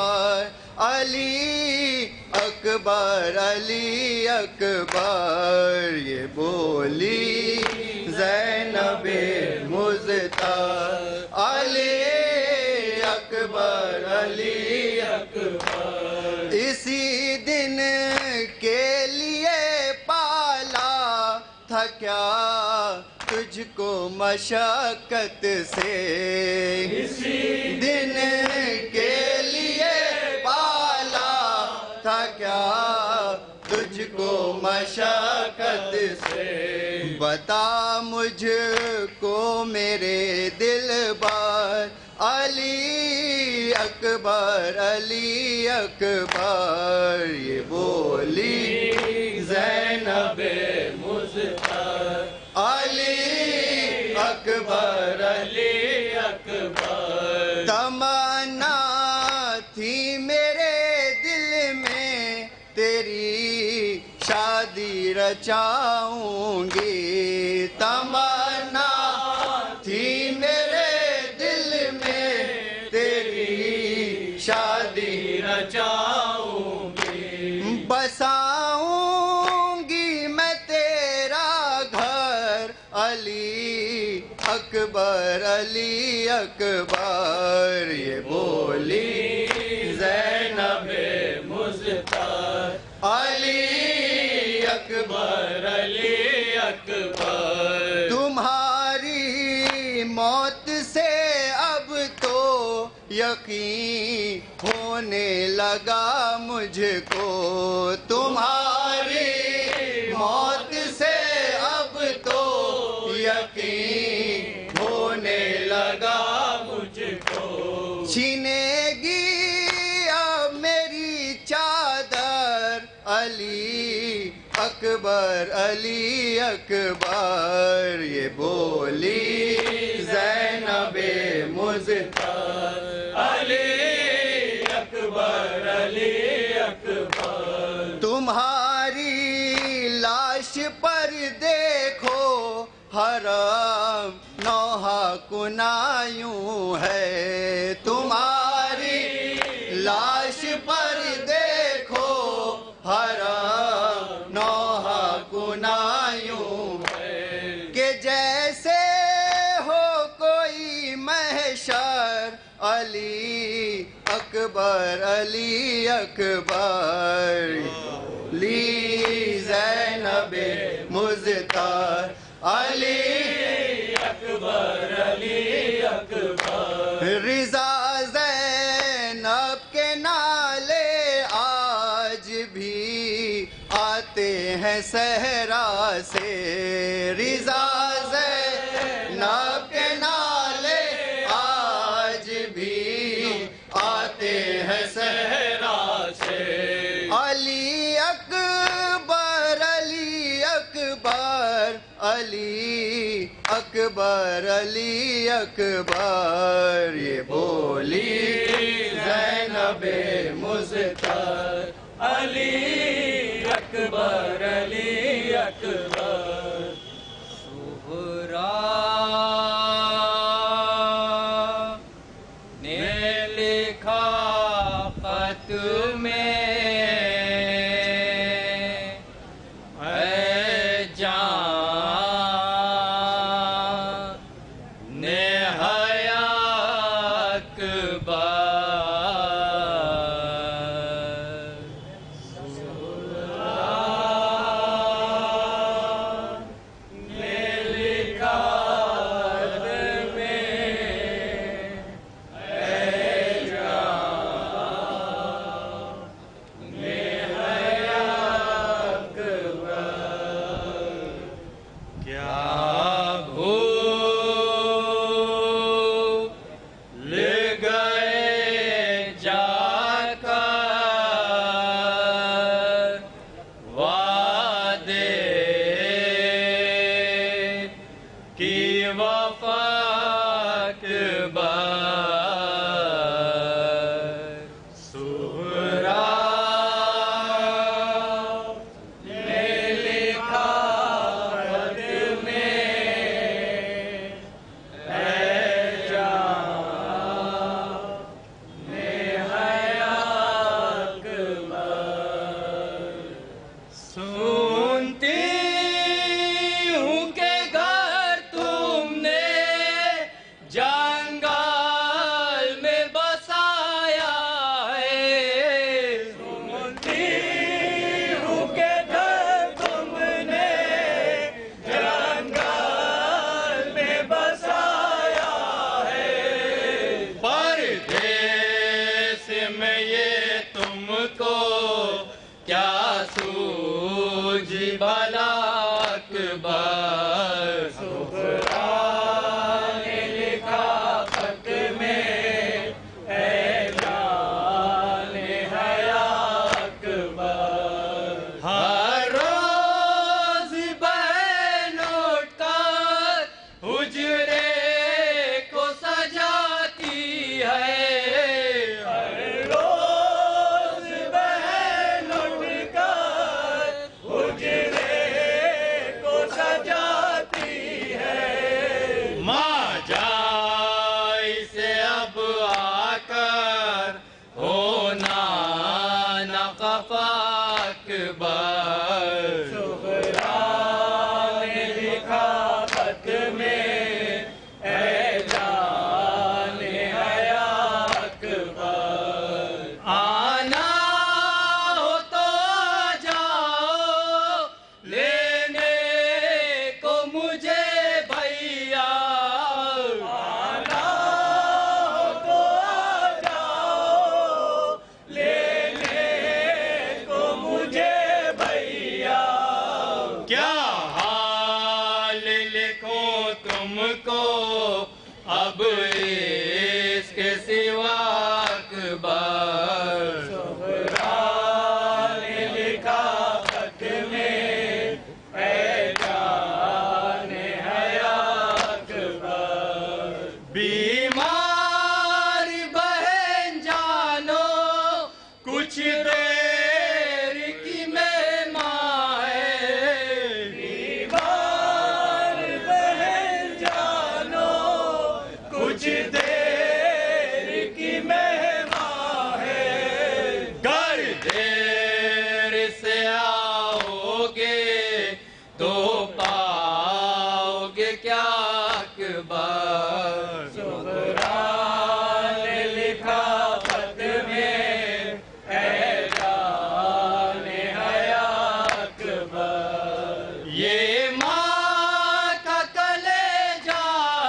اکبر علی اکبر علی اکبر یہ بولی زینب مزتر علی اکبر علی اکبر اسی دن کے لیے پالا تھا کیا تجھ کو مشقت سے اسی دن کے لیے پالا تھا کیا تجھ کو مشقت سے بتا مجھ کو میرے دل بر علی اکبر علی اکبر یہ بولی زینب مزتر علی اکبر علی اکبر تمنا تھی میرے دل میں تیری شادی رچاؤں گی تمنا تھی میرے دل میں تیری شادی رچاؤں گی بساؤں گی میں تیرا گھر علی اکبر علی اکبر یہ بولی زینب مزتر علی اکبر علی اکبر تمہاری موت سے اب تو یقین ہونے لگا مجھ کو تمہاری موت سے اب تو یقین ہونے لگا مجھ کو چھینے گی اب میری چادر علی اکبر علی اکبر یہ بولی زینب مزتر علی اکبر علی اکبر تمہاری لاش پر دیکھو حرم نوحہ کنایوں ہے تمہاری لاش پر دیکھو حرم نوحہ کنایوں ہے کہ جیسے ہو کوئی محشر علی اکبر علی اکبر لی زینب مزتر علی اکبر علی اکبر رضا زینب کے نالے آج بھی آتے ہیں صحرا سے رضا زینب کے نالے آج بھی آتے ہیں صحرا سے علی اکبر علی اکبر علی اکبر علی اکبر یہ بولی زینب مزتر علی اکبر علی اکبر سہرا نے لکھا خط میں اے جان حیا اکبر میں یہ تم کو کیا سوج بھلا اکبر سغرا نے لکھا خط میں اعلان حیا اکبر ہر روز بہن اٹھ کر حجرے کو سجاتی ہے ہر روز بہن اٹھ کر حجرے کو سجاتی ہے ماں جائے سے اب آ کر ہونا نہ خفا اکبر سغرا نے لکھا خط میں اعلان حیا اکبر آنا ہو تو آ جاؤ لینے کو مجھے بھیا آنا ہو تو آ جاؤ لینے کو مجھے بھیا کیا حال لکھوں تم کو اب اس کے سوا اکبر سغرا نے لکھا خط میں اعلان حیا اکبر بیمار بہن جانو کچھ دیر کی مہمان ہے بیمار بہن جانو کچھ دیر کی مہمان ہے گر دیر سے آؤ گے تو پاؤ گے کیا اکبر سغرا نے لکھا خط میں اعلان حیا اکبر یہ ماں کا کلیجہ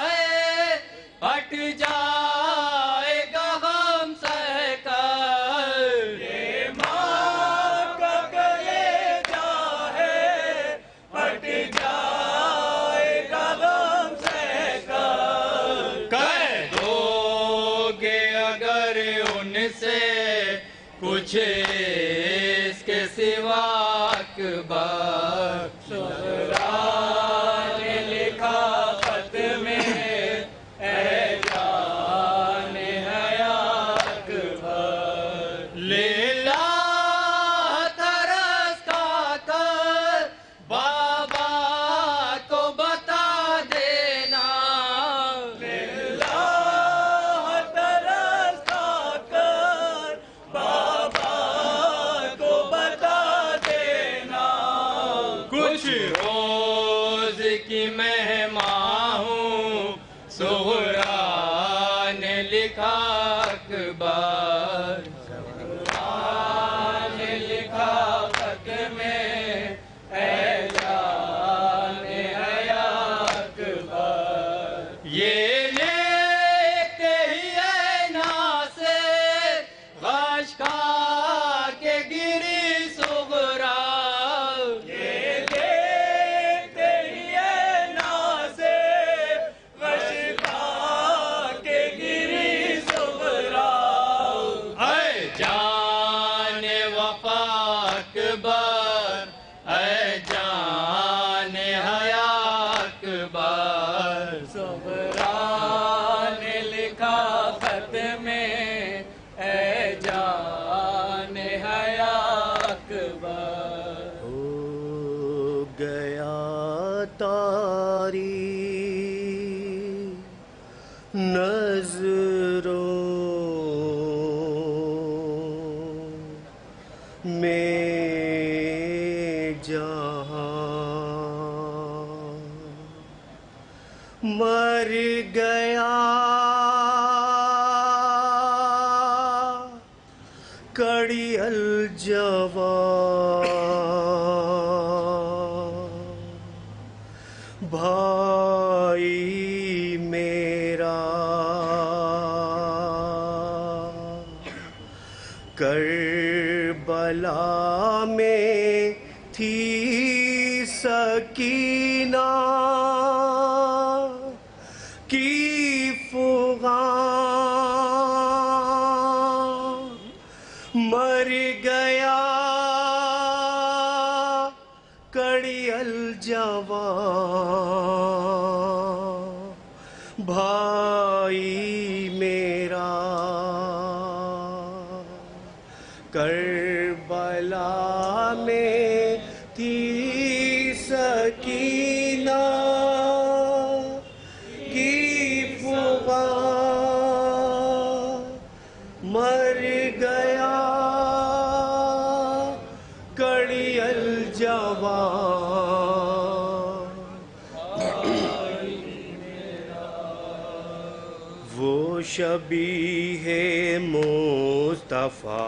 ہے پھٹ جائے گا غم سہ کر یہ ماں کا کلیجہ ہے پھٹ جائے گا غم سہ کر کہہ دو گے اگر ان سے کچھ اس کے سوا اکبر سغرا نے لکھا خط میں اعلان حیا اکبر لیلا ترس کا کر بابا کو بتا دینا لیلا ترس کا کر بابا کو بتا دینا کچھ روز کی مہمان ہوں سغرا نے لکھا اکبر سغرا نے لکھا خط میں اعلان حیا اکبر یہ لیتے ہی عینا سے غش کھا کے گری سغرا یہ لیتے ہی عینا سے غش کھا کے گری سغرا اے جان وفا اکبر اے جان حیا اکبر سغرا نے لکھا خط میں اے جان حیا اکبر ہو گیا تاری نظروں میں جہاں مر گیا کڑی الجوان بھائی میرا کربلا میں تھی سکینہ کی فغاں، مر گیا کڑی الجواں بھائی میرا، کربلا میں تھی سکینہ کی فغاں، مر گیا کڑی الجواں وہ شبیہ مصطفیٰ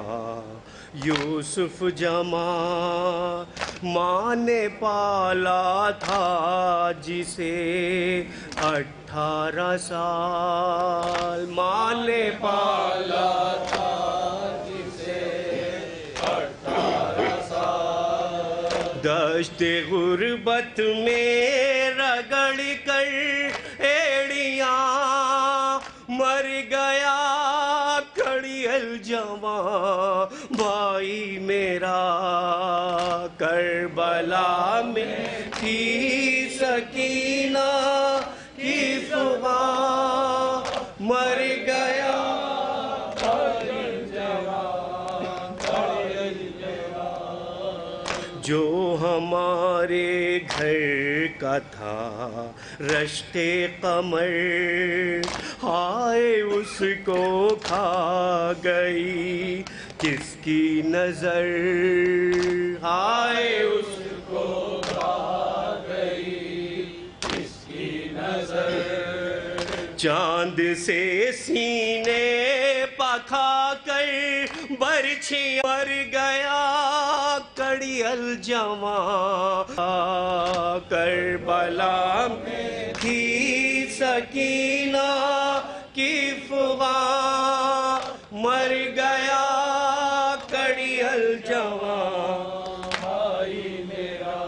یوسف جمع ماں نے پالا تھا جسے 18 سال، ماں نے پالا تھا جسے 18 سال، دشت غربت میں رگڑ کر ایڑیاں مر گیا کڑی الجواں بھائی میرا، کربلا میں تھی سکینہ کی فغاں، مر گیا کڑی الجواں، جو ہمارے گھر کا تھا رشک قمر، ہائے اس کو کھا گئی کس کی نظر، ہائے اس کو کھا گئی کس کی نظر، چاند سے سینے پکھا کر برچھی مر گیا کڑی الجواں، کربلا میں تھی سکینہ کی فغاں، مر گیا کڑی الجواں بھائی میرا،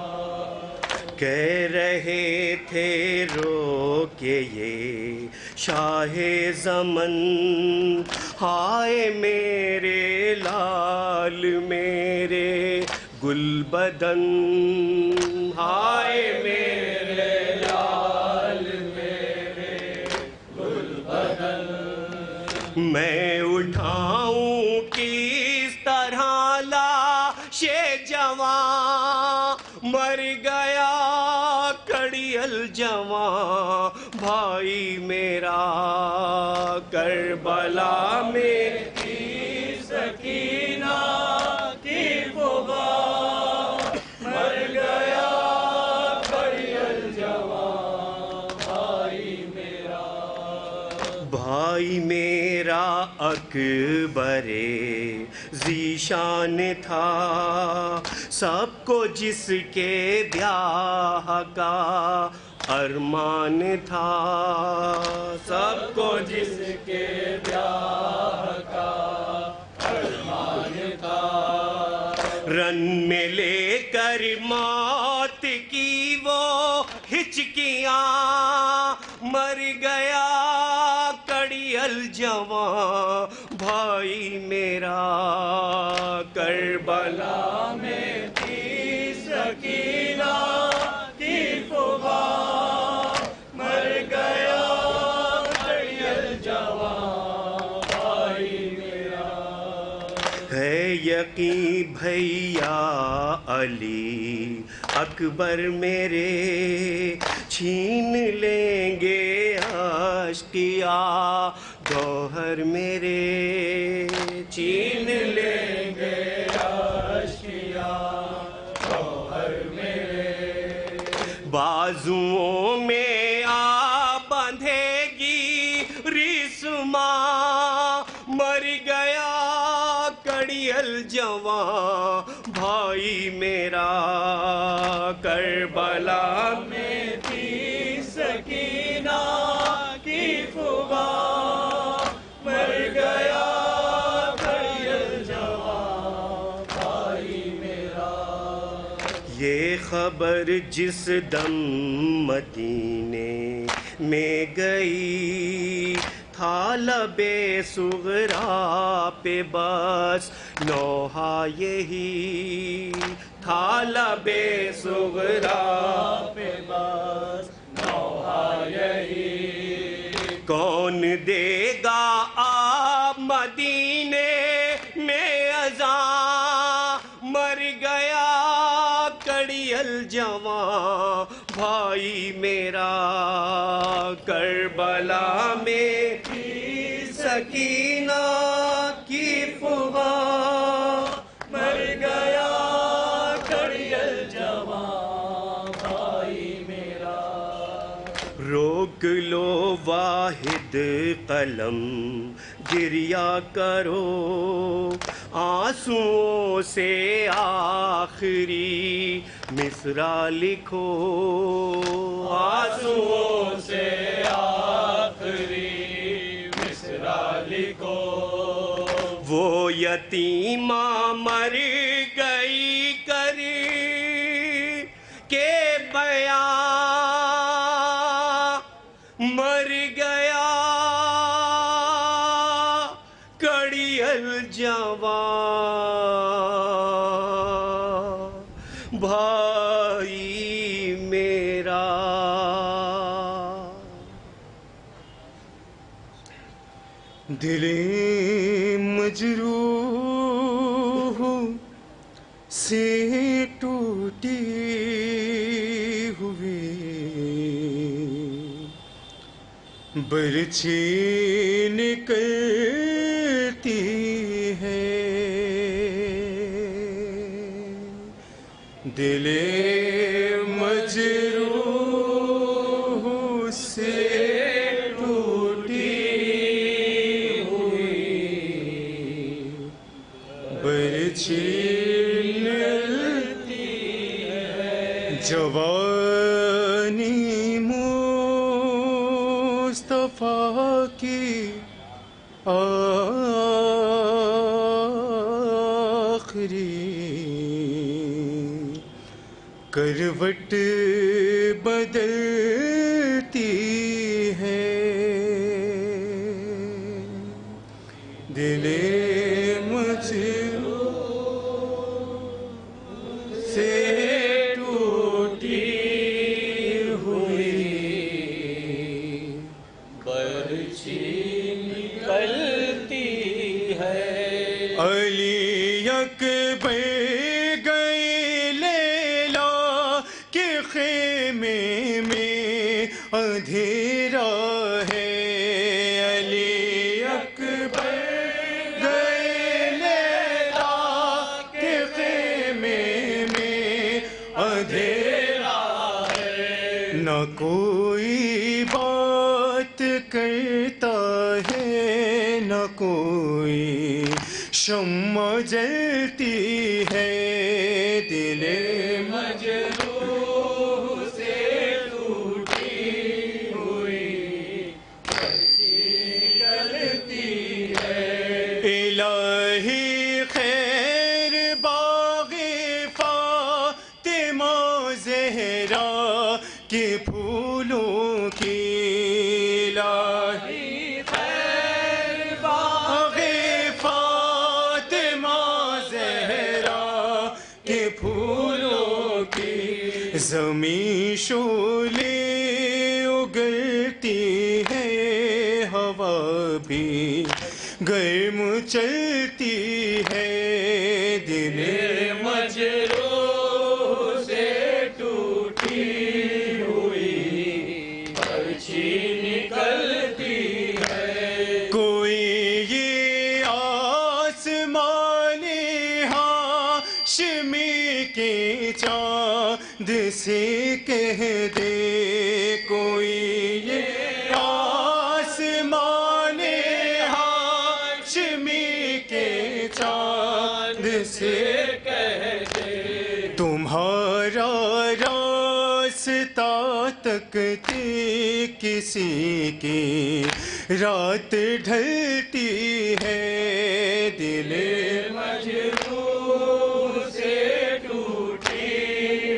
کہہ رہے تھے رو کے یہ شاہ زمن، ہائے میرے لال میرے گل بدن، ہائے میرے لال میرے گل بدن، میں اٹھاؤں کس طرح لاش جواں، مر گیا کڑی الجواں بھائی میرا، کربلا میں تھی سکینہ کی فغاں، مر گیا کڑی الجواں بھائی میرا، بھائی میرا اکبر ذیشان تھا، سب کو جس کے بیاہ کا ارمان تھا، سب کو جس کے بیاہ کا ارمان تھا، رن میں لے کر موت کی وہ ہچکیاں، مر گیا کڑی الجواں بھائی میرا، کربلا میں تھی سکینہ کی فغاں، مر گیا کڑی الجواں بھائی میرا، ہے یقین بھیا علی اکبر میرے چھین لیں گے اشقیا گوہر میرے، چھین لیں گے اشقیا گوہر میرے، بازوؤں میں آ باندھے گی رسماں، مر گیا کڑی الجواں بھائی میرا، کربلا میں تھی سکینہ کی فغاں، مر گیا کڑی الجواں یہ خبر جس دم مدینے میں گئی تھا لب صغرا پہ بس نوحہ یہی تھا لب صغرا پہ بس نوحہ یہی کون دے گا آپ مدینے میں اذان مر گیا کڑی الجواں بھائی میرا کربلا میں تھی سکینہ کی فغاں مر گیا کڑی الجواں بھائی میرا روک لو واحد قلم گریا کرو آنسوؤں سے آخری مصرع لکھو آنسوؤں سے آخری مصرع لکھو وہ یتیمہ مر گئی کری کہ بیان مر گیا کڑی الجواں بھائی میرا دل مجروح سے ٹوٹی ہوئی برچھی نکلتی ہے دل مجروح سے ٹوٹی ہوئی برچھی نکلتی ہے جوانی مصطفیٰ کی کروٹ بدلتی ہے دل مجروح سے ٹوٹی ہوئی برچھی نکلتی ہے علی اکبر اندھیرا ہے علی اکبر گئے لیلا کے خیمے میں اندھیرا ہے نہ کوئی بات کرتا ہے نہ کوئی شمع جلتی ہے دل مجروح سے الہی خیر باغ فاطمہ زہرا کے پھولوں کی الہی خیر باغ فاطمہ زہرا کے پھولوں کی زمین شعلے اگلتی ہے ہوا بھی گرم چلتی ہے دل مجروح سے ٹوٹی ہوئی برچھی نکلتی ہے کوئی یہ آسمان ہاشمی کے چاند سے کہہ دے کوئی یہ آسمان کے چاند سے کہتے تمہارا راستہ تکتے کسی کی رات ڈھلتی ہے دل مجروح سے ٹوٹی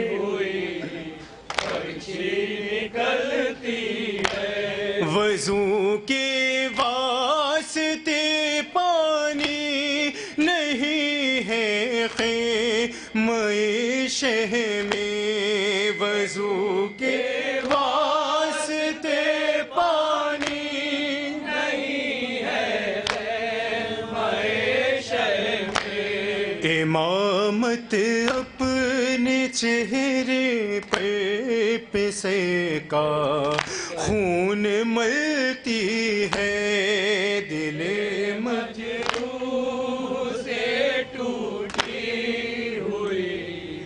ہیں خیمہ شہ میں وضو کے واسطے پانی نہیں ہے خیمہ شہ میں امامت اپنے چہرے پہ سے کا خون ملتی ہے دل مجروح سے ٹوٹی ہوئی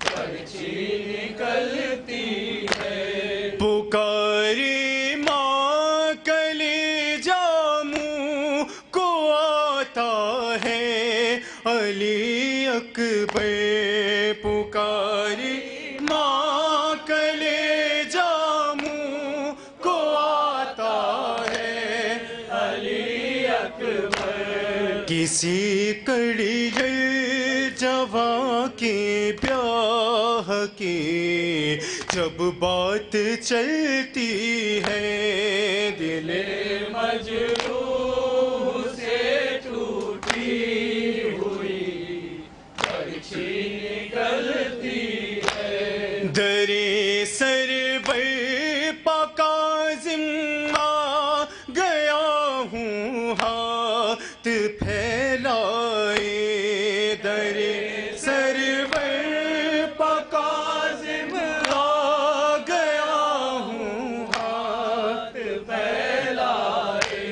پرچھی نکلتی ہے پکاری ماں کلیجہ منہ کو آتا ہے علی اکبر پکاری ماں کلیجہ منہ کو آتا ہے علی اکبر کسی کڑی جوان کے بیاہ کی جب بات چلتی ہے دل مجروح سے ٹوٹی ہوئی پرچھی نکلتی ہے درے سرور پاکازم آ گیا ہوں ہاتھ پھیلائے درے سرور پاکازم آ گیا ہوں ہاتھ پھیلائے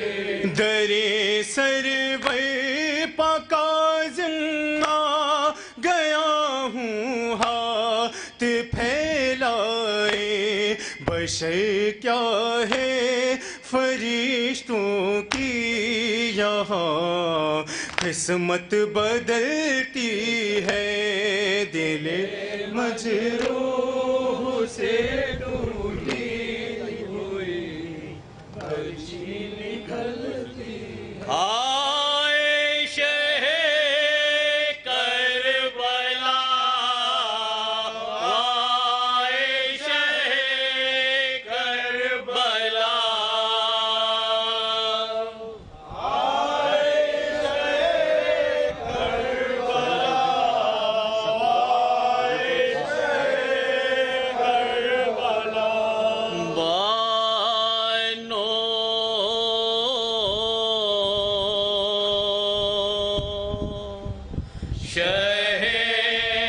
درے سرور پاکازم آ گیا ہوں ہاتھ پھیلائے بشر کیا ہے فرشتوں کی یہاں قسمت بدلتی ہے دل مجروح سے ٹوٹی ہوئی پرچھی نکلتی آئے شہ کربلا آئے شہ کربلا شہ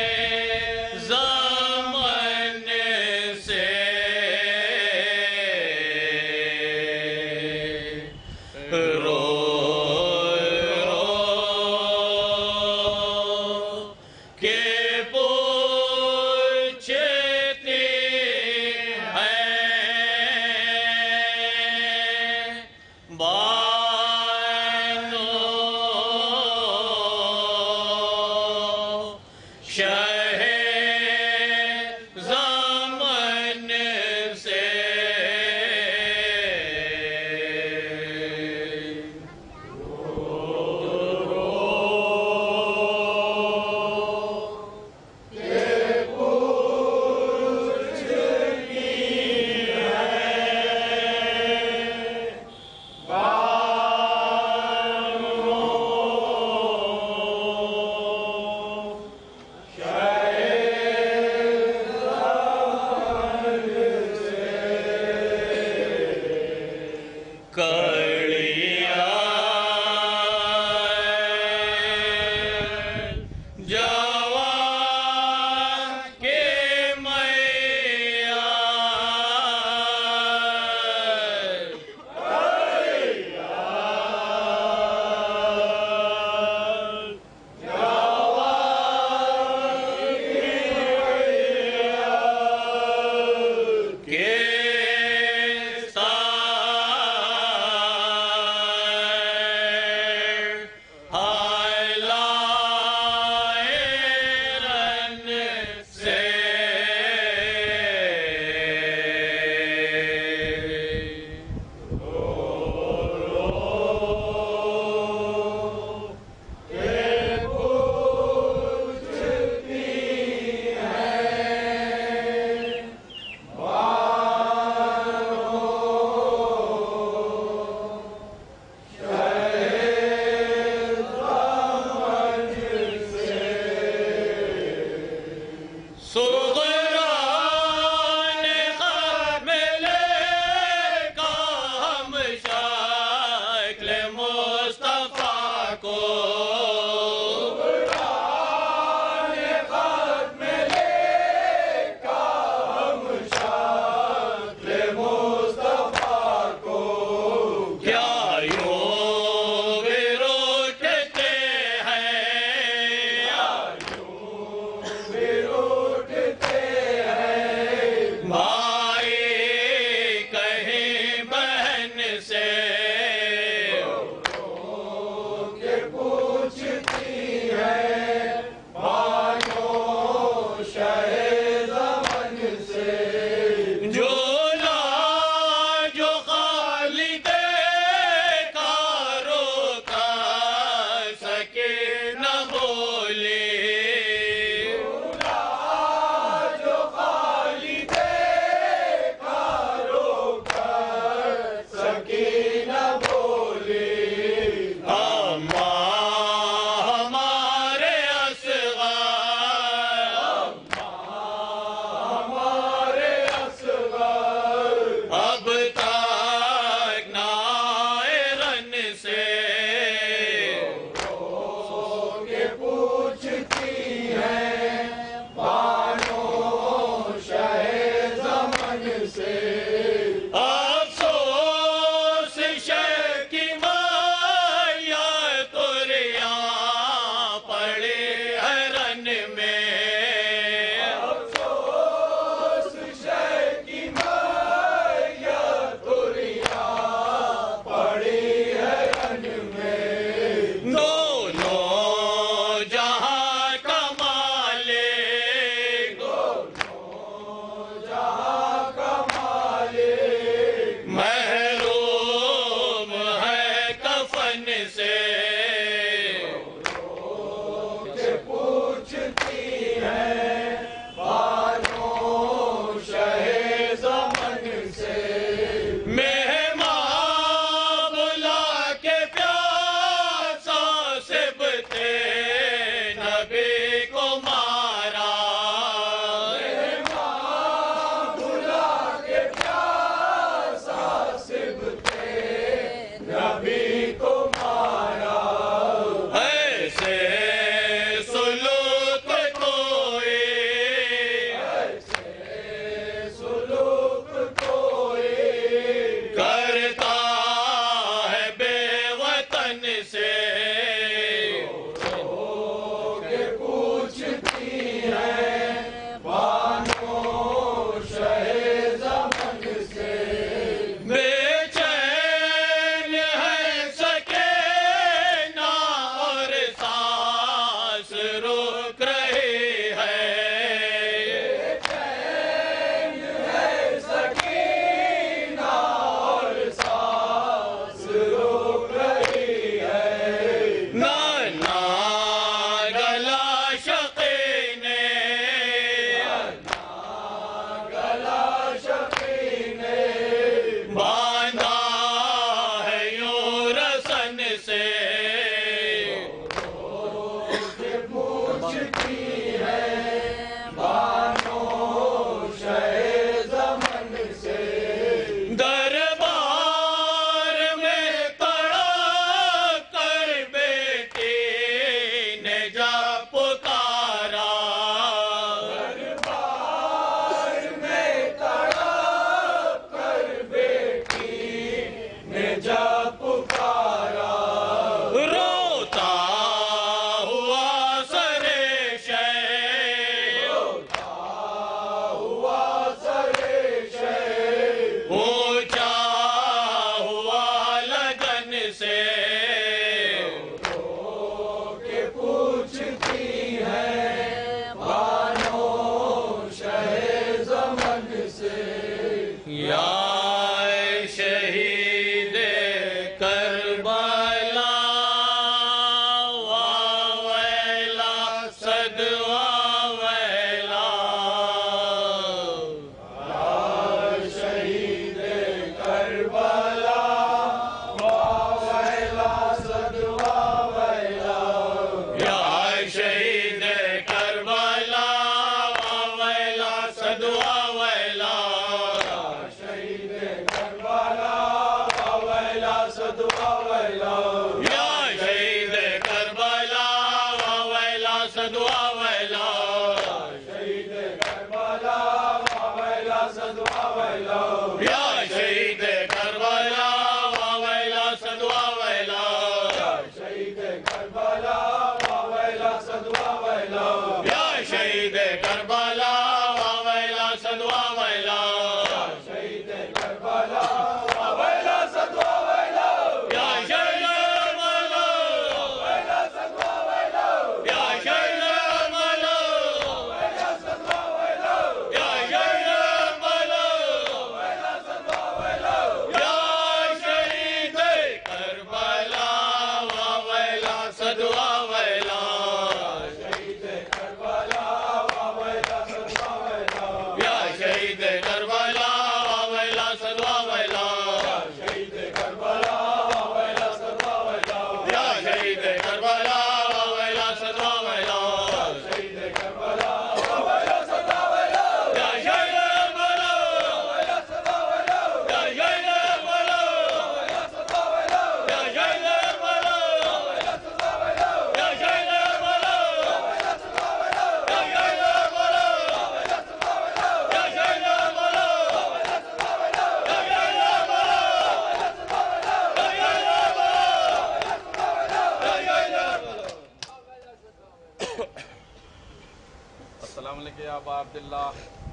السلام علیکم یا ابا عبداللہ،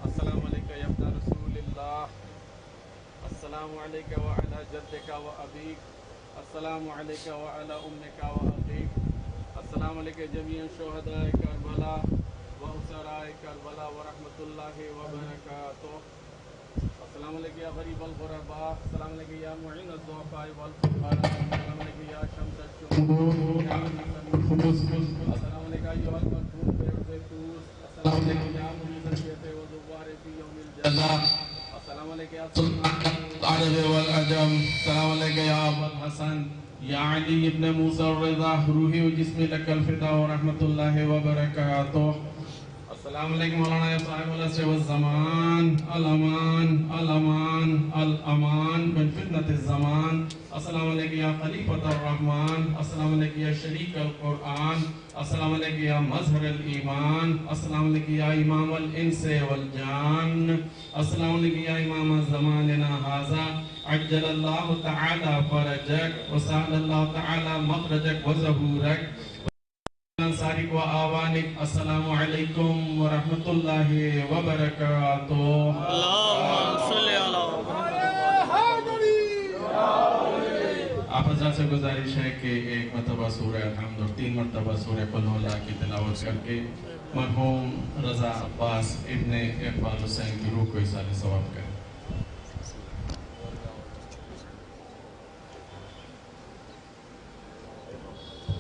السلام علیکم یا ابن رسول اللہ، السلام علیکم وعلی جدک و ابیک، السلام علیکم وعلی امک و اخیک، السلام علیکم جمیع شہداء کربلا و اسراء کربلا ورحمۃ اللہ وبرکاتہ، السلام علیکم یا غریب الغرباء، السلام علیکم یا معین الضعفاء والفقراء، السلام علیکم یا شمس الشموس، السلام علیکم ایھا المرحوم بِالزیتوس، السلام علیکم یا مجید الشیخ و زوار فی یوم الجزا، السلام علیکم یا سلطان العرب والعجم، السلام علیکم یا ابا الحسن یا علی ابن موسیٰ الرضا، روحی و جسمی لک الفدا ورحمۃ اللہ وبرکاتہ، السلام علیکم مولانا یا صاحب العصر والزمان، الامان الامان الامان من فتنة الزمان، السلام علیکم یا خلیفۃ الرحمن، السلام علیکم یا شریک القرآن، السلام علیکم یا مظہر الایمان، السلام علیکم یا امام الانس والجان، السلام علیکم یا امام زماننا ھذا، عجل اللہ تعالی فرجک وسعد اللہ تعالی مخرجک وظہورک انصارک و آوانک، السلام علیکم ورحمۃ اللہ وبرکاتہ۔ اللہم صلی آپ حضرات سے گزارش ہے کہ ایک مرتبہ سورہ الحمد اور 3 مرتبہ سورہ قل ھو اللہ کی تلاوت کر کے مرحوم رضا عباس ابن اقبال حسین کی روح کو ایصال ثواب کریں۔